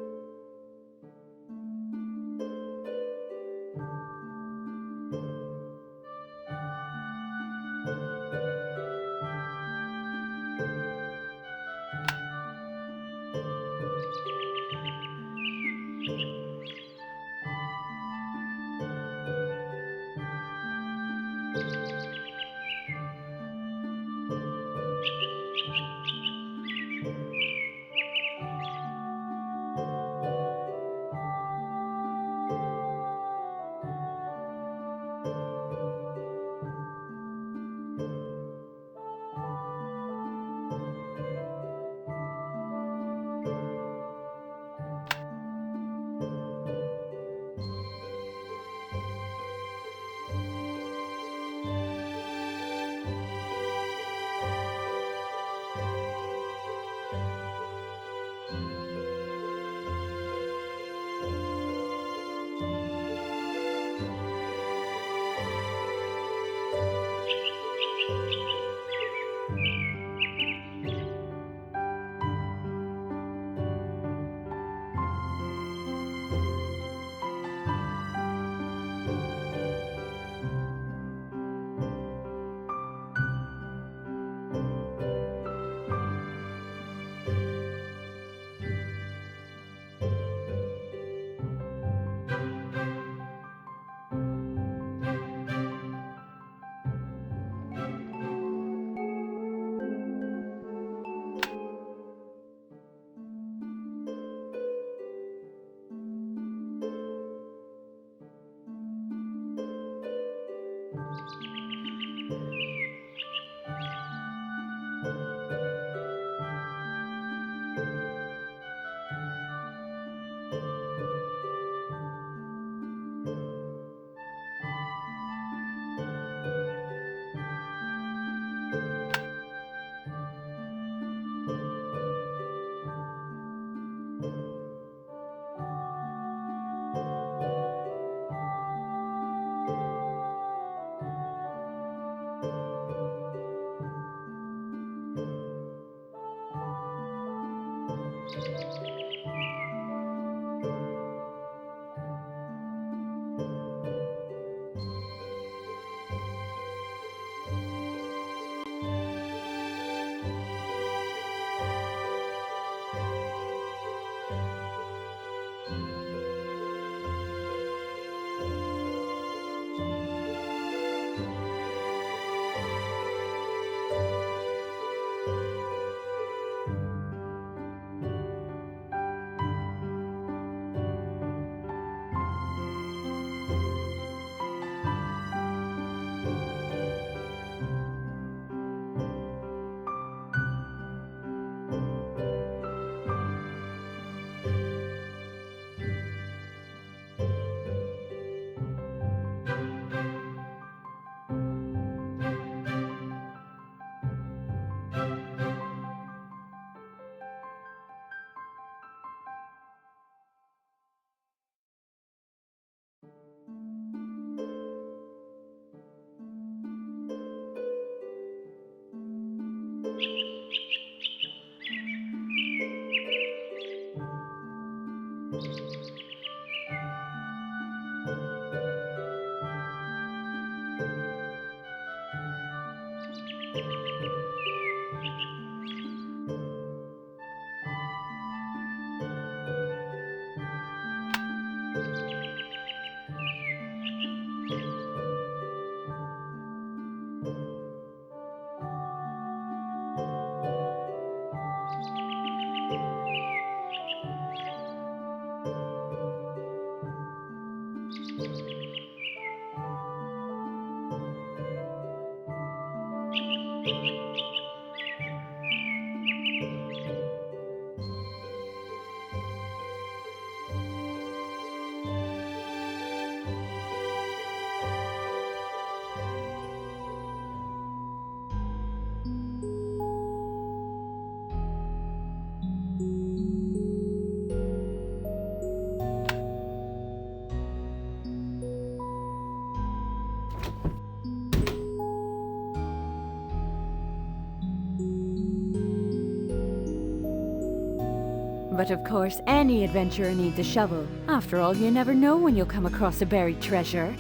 But of course, any adventurer needs a shovel. After all, you never know when you'll come across a buried treasure.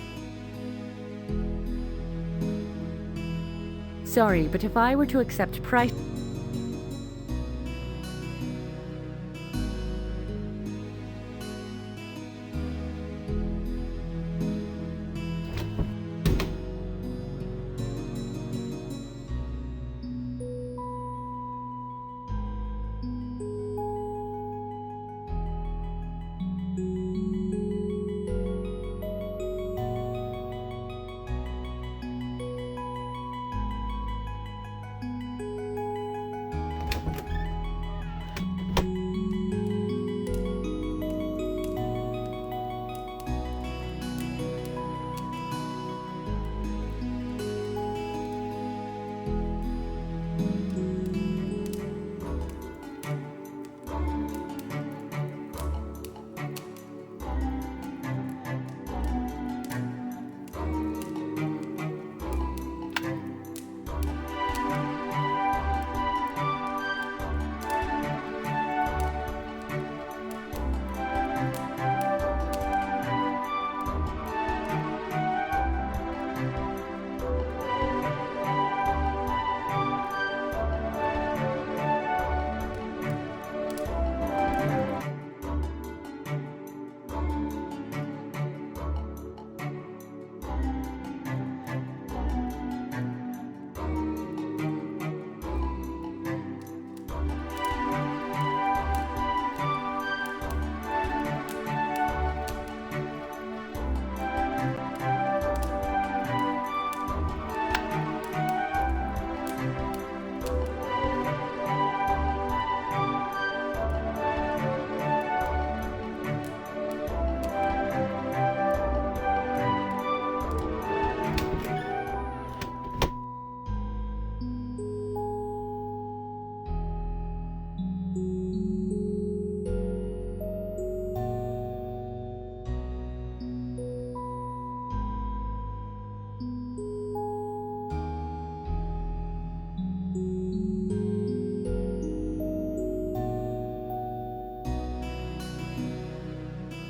Sorry, but if I were to accept price...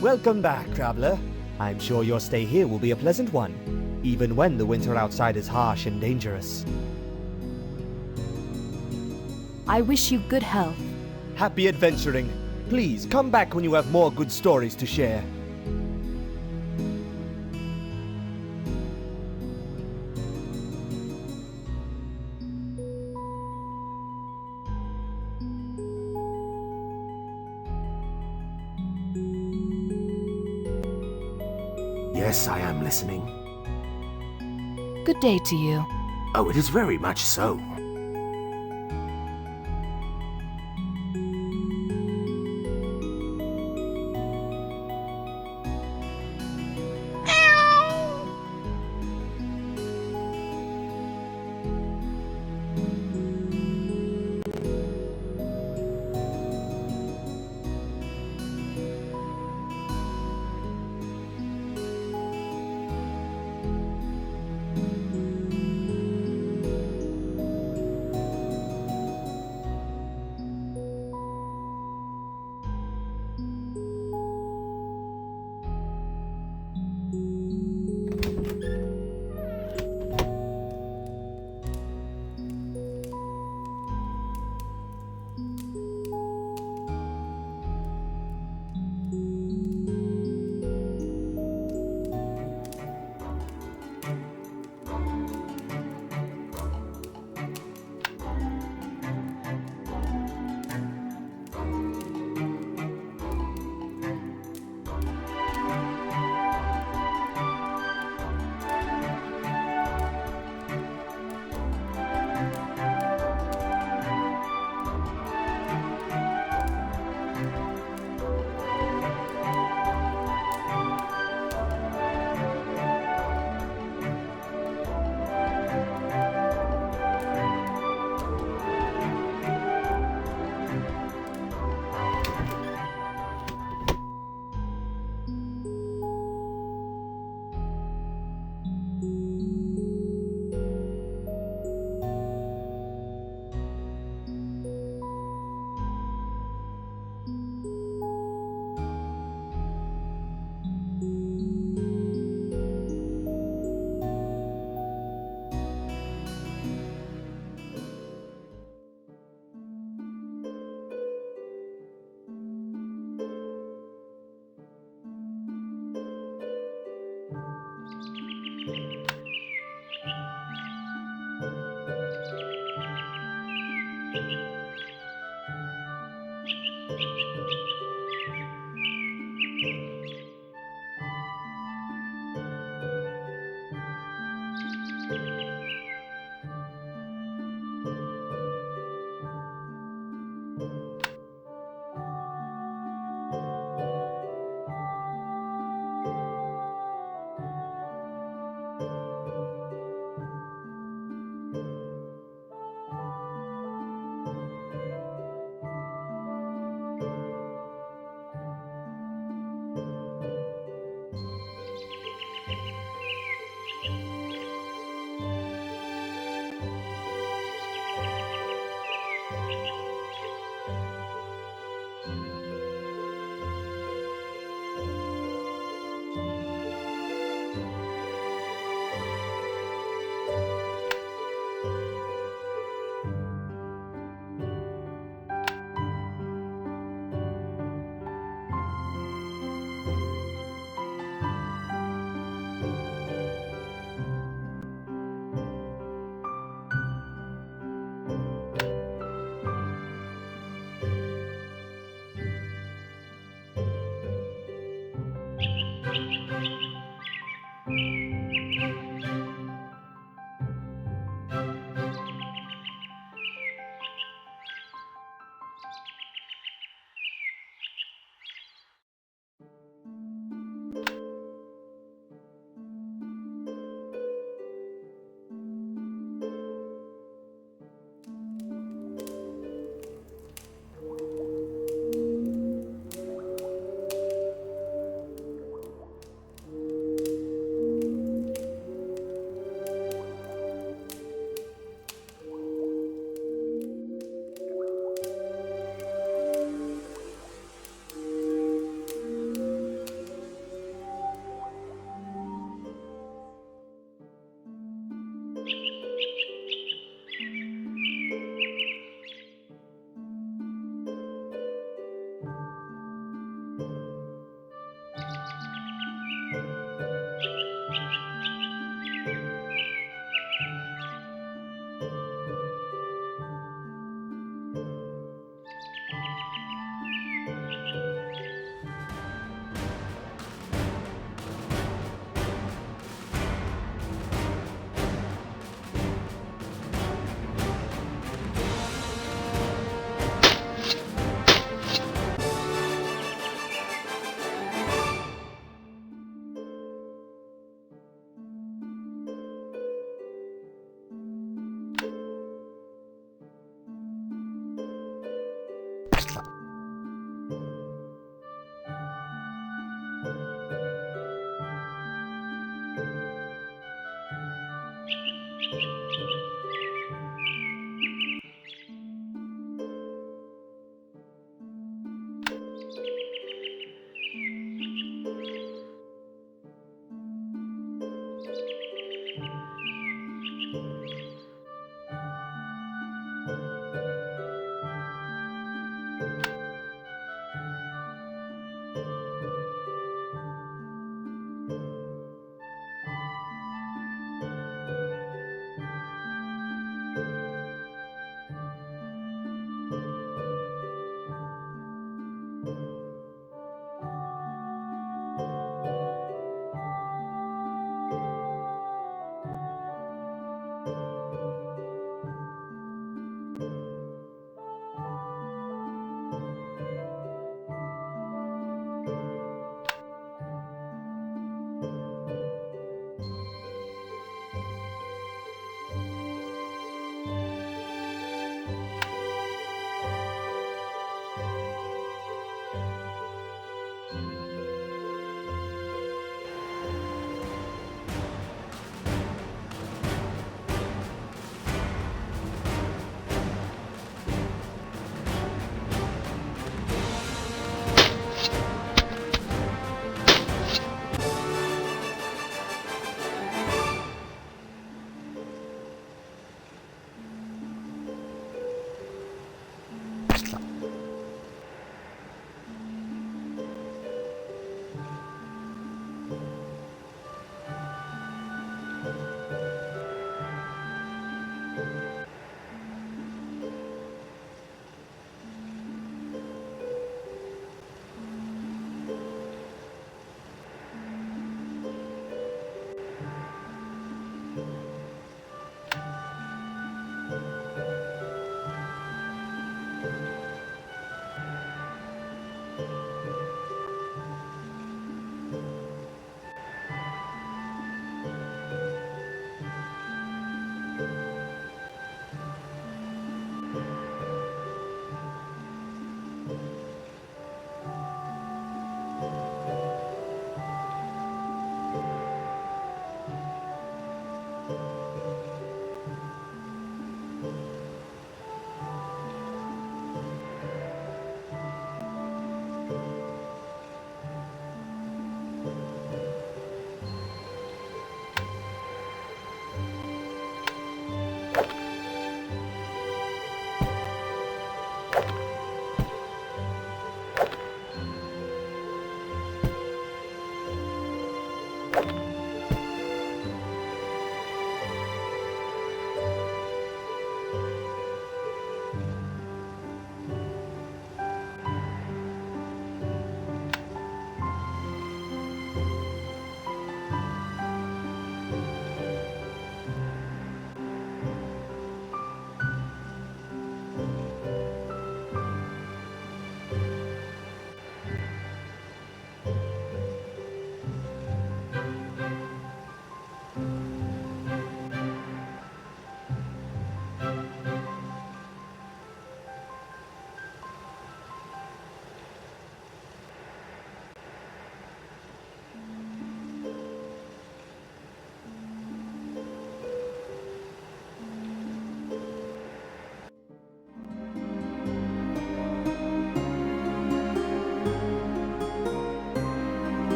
Welcome back, traveler. I'm sure your stay here will be a pleasant one, even when the winter outside is harsh and dangerous. I wish you good health. Happy adventuring. Please come back when you have more good stories to share. Yes, I am listening. Good day to you. Oh, it is very much so.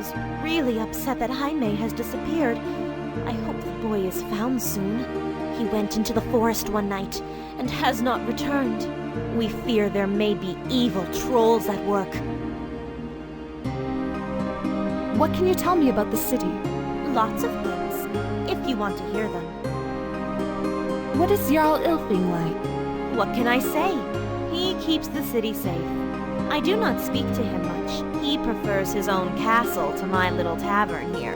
is really upset that Heime has disappeared. I hope the boy is found soon. He went into the forest one night and has not returned. We fear there may be evil trolls at work. What can you tell me about the city? Lots of things, if you want to hear them. What is Jarl Ilfing like? What can I say? He keeps the city safe. I do not speak to him much. He prefers his own castle to my little tavern here.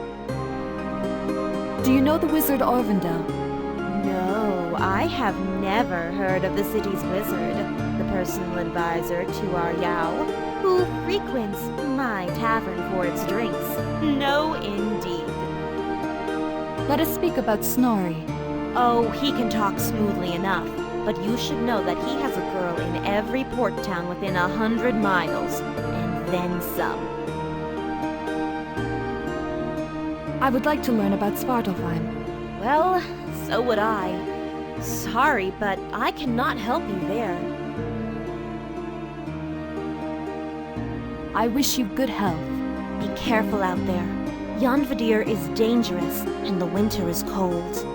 Do you know the wizard Aurvandel? No, I have never heard of the city's wizard, the personal advisor to our Yao, who frequents my tavern for its drinks. No, indeed. Let us speak about Snorri. Oh, he can talk smoothly enough, but you should know that he has a girl in every port town within 100 miles, and then some. I would like to learn about Svartalfheim. Well, so would I. Sorry, but I cannot help you there. I wish you good health. Be careful out there. Yonvadir is dangerous, and the winter is cold.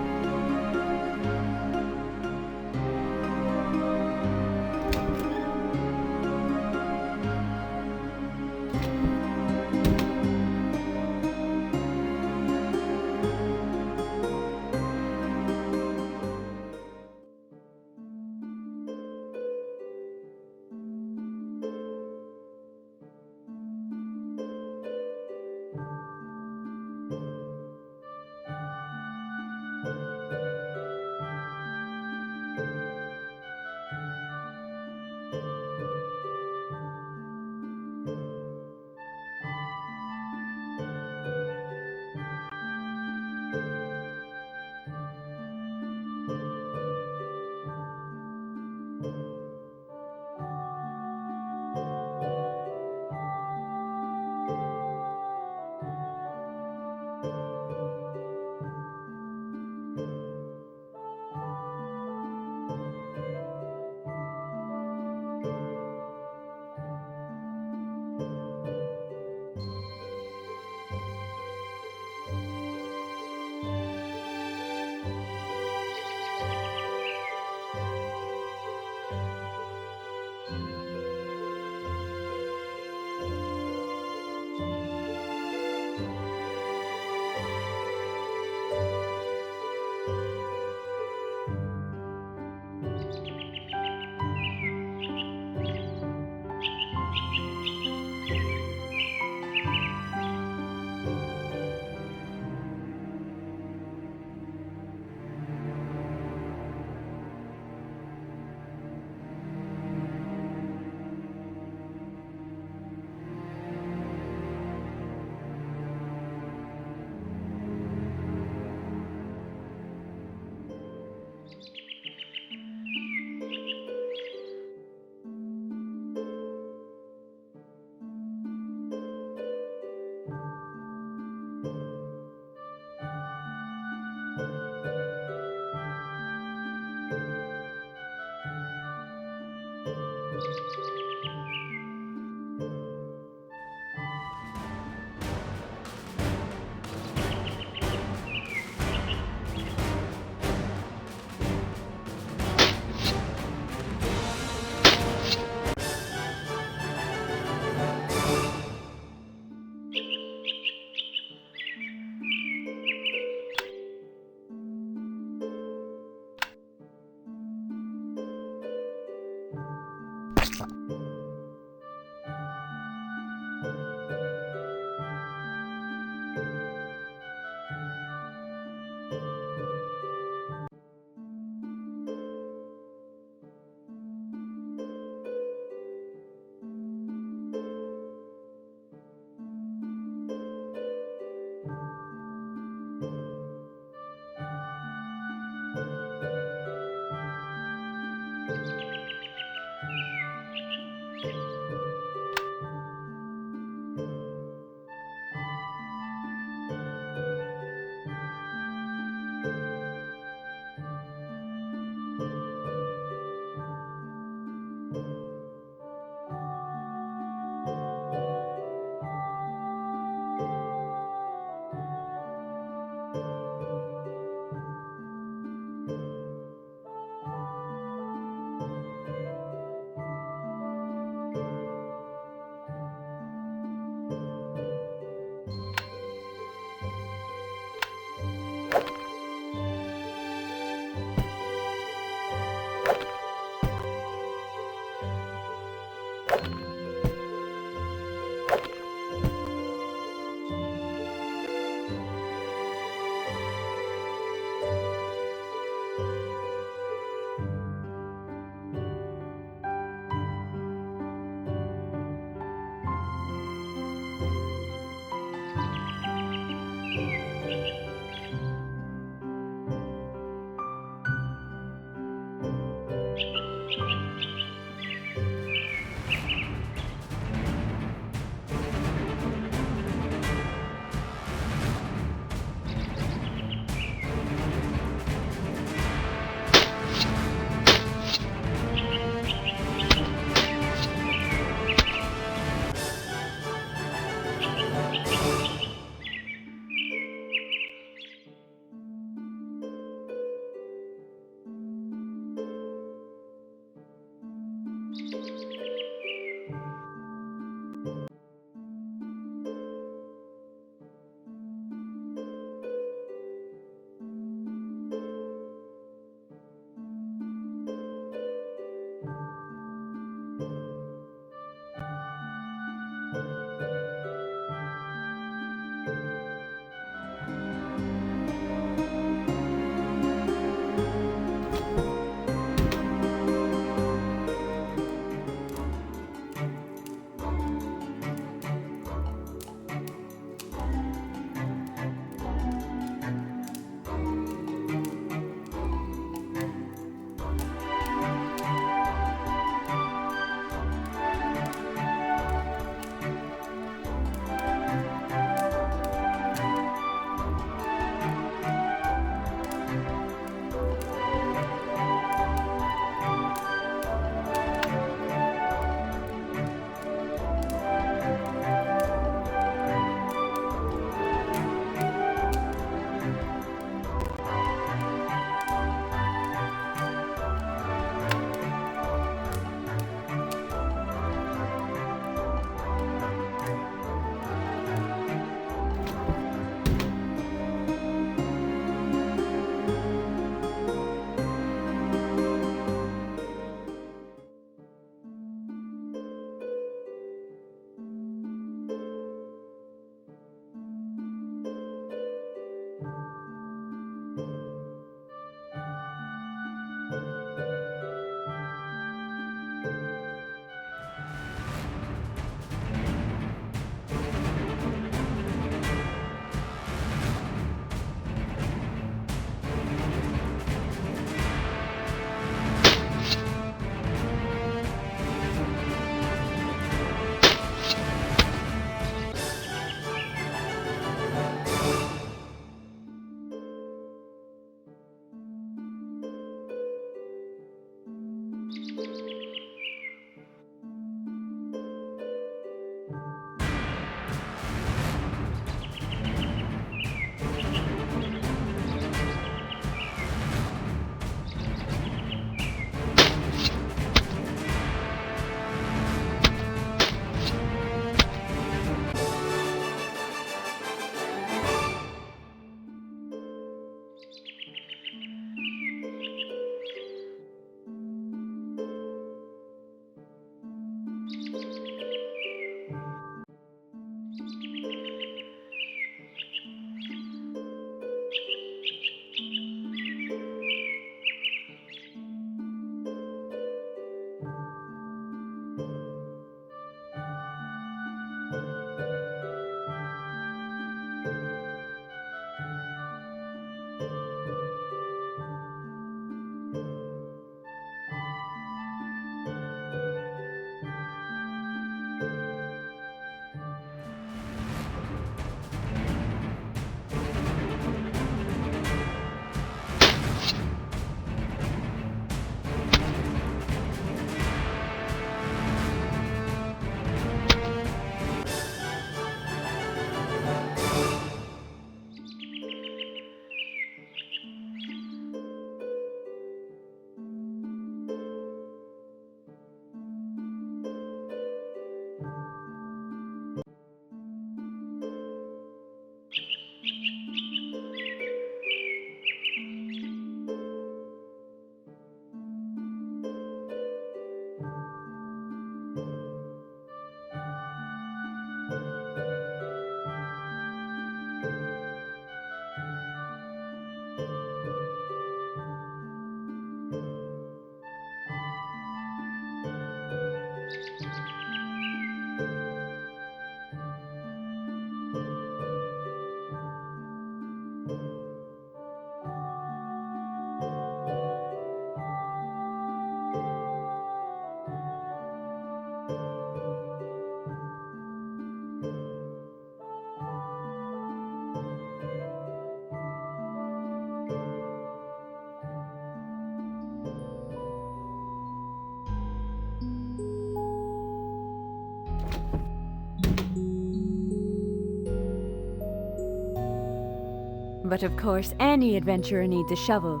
But of course, any adventurer needs a shovel.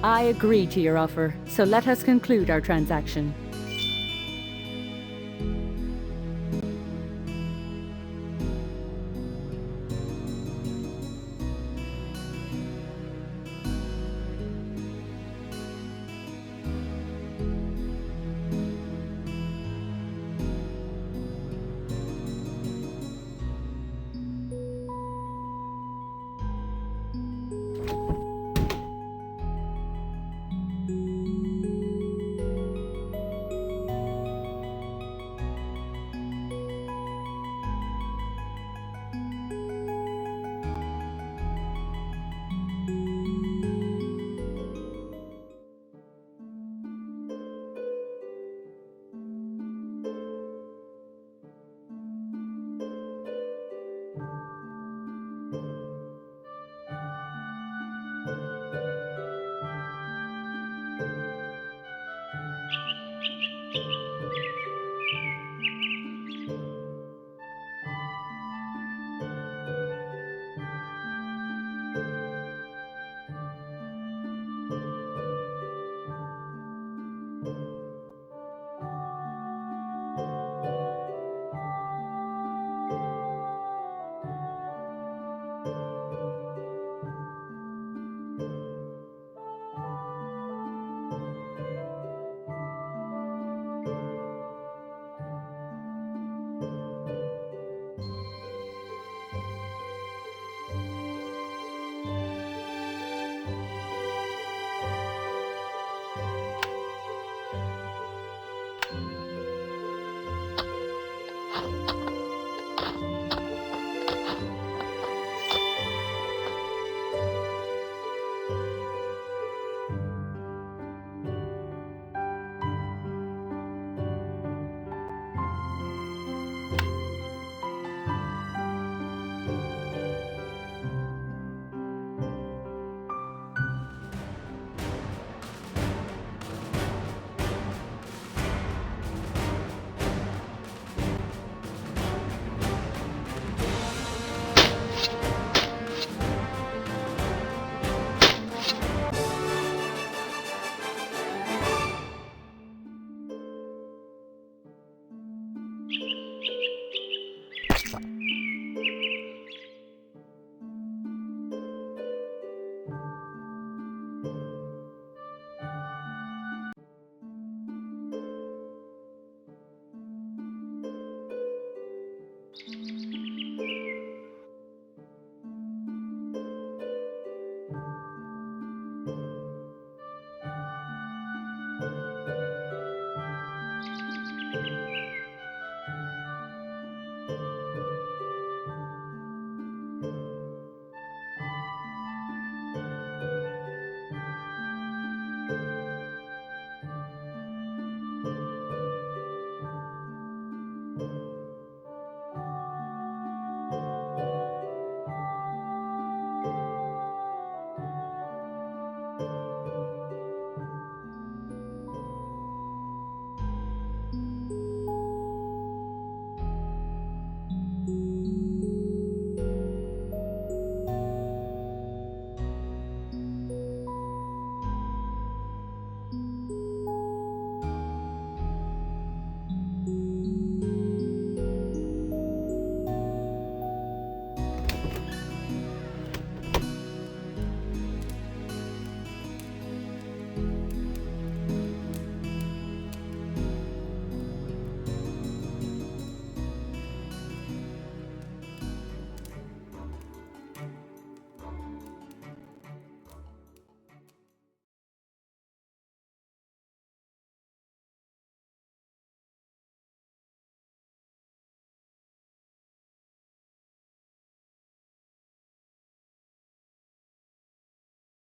I agree to your offer, so let us conclude our transaction.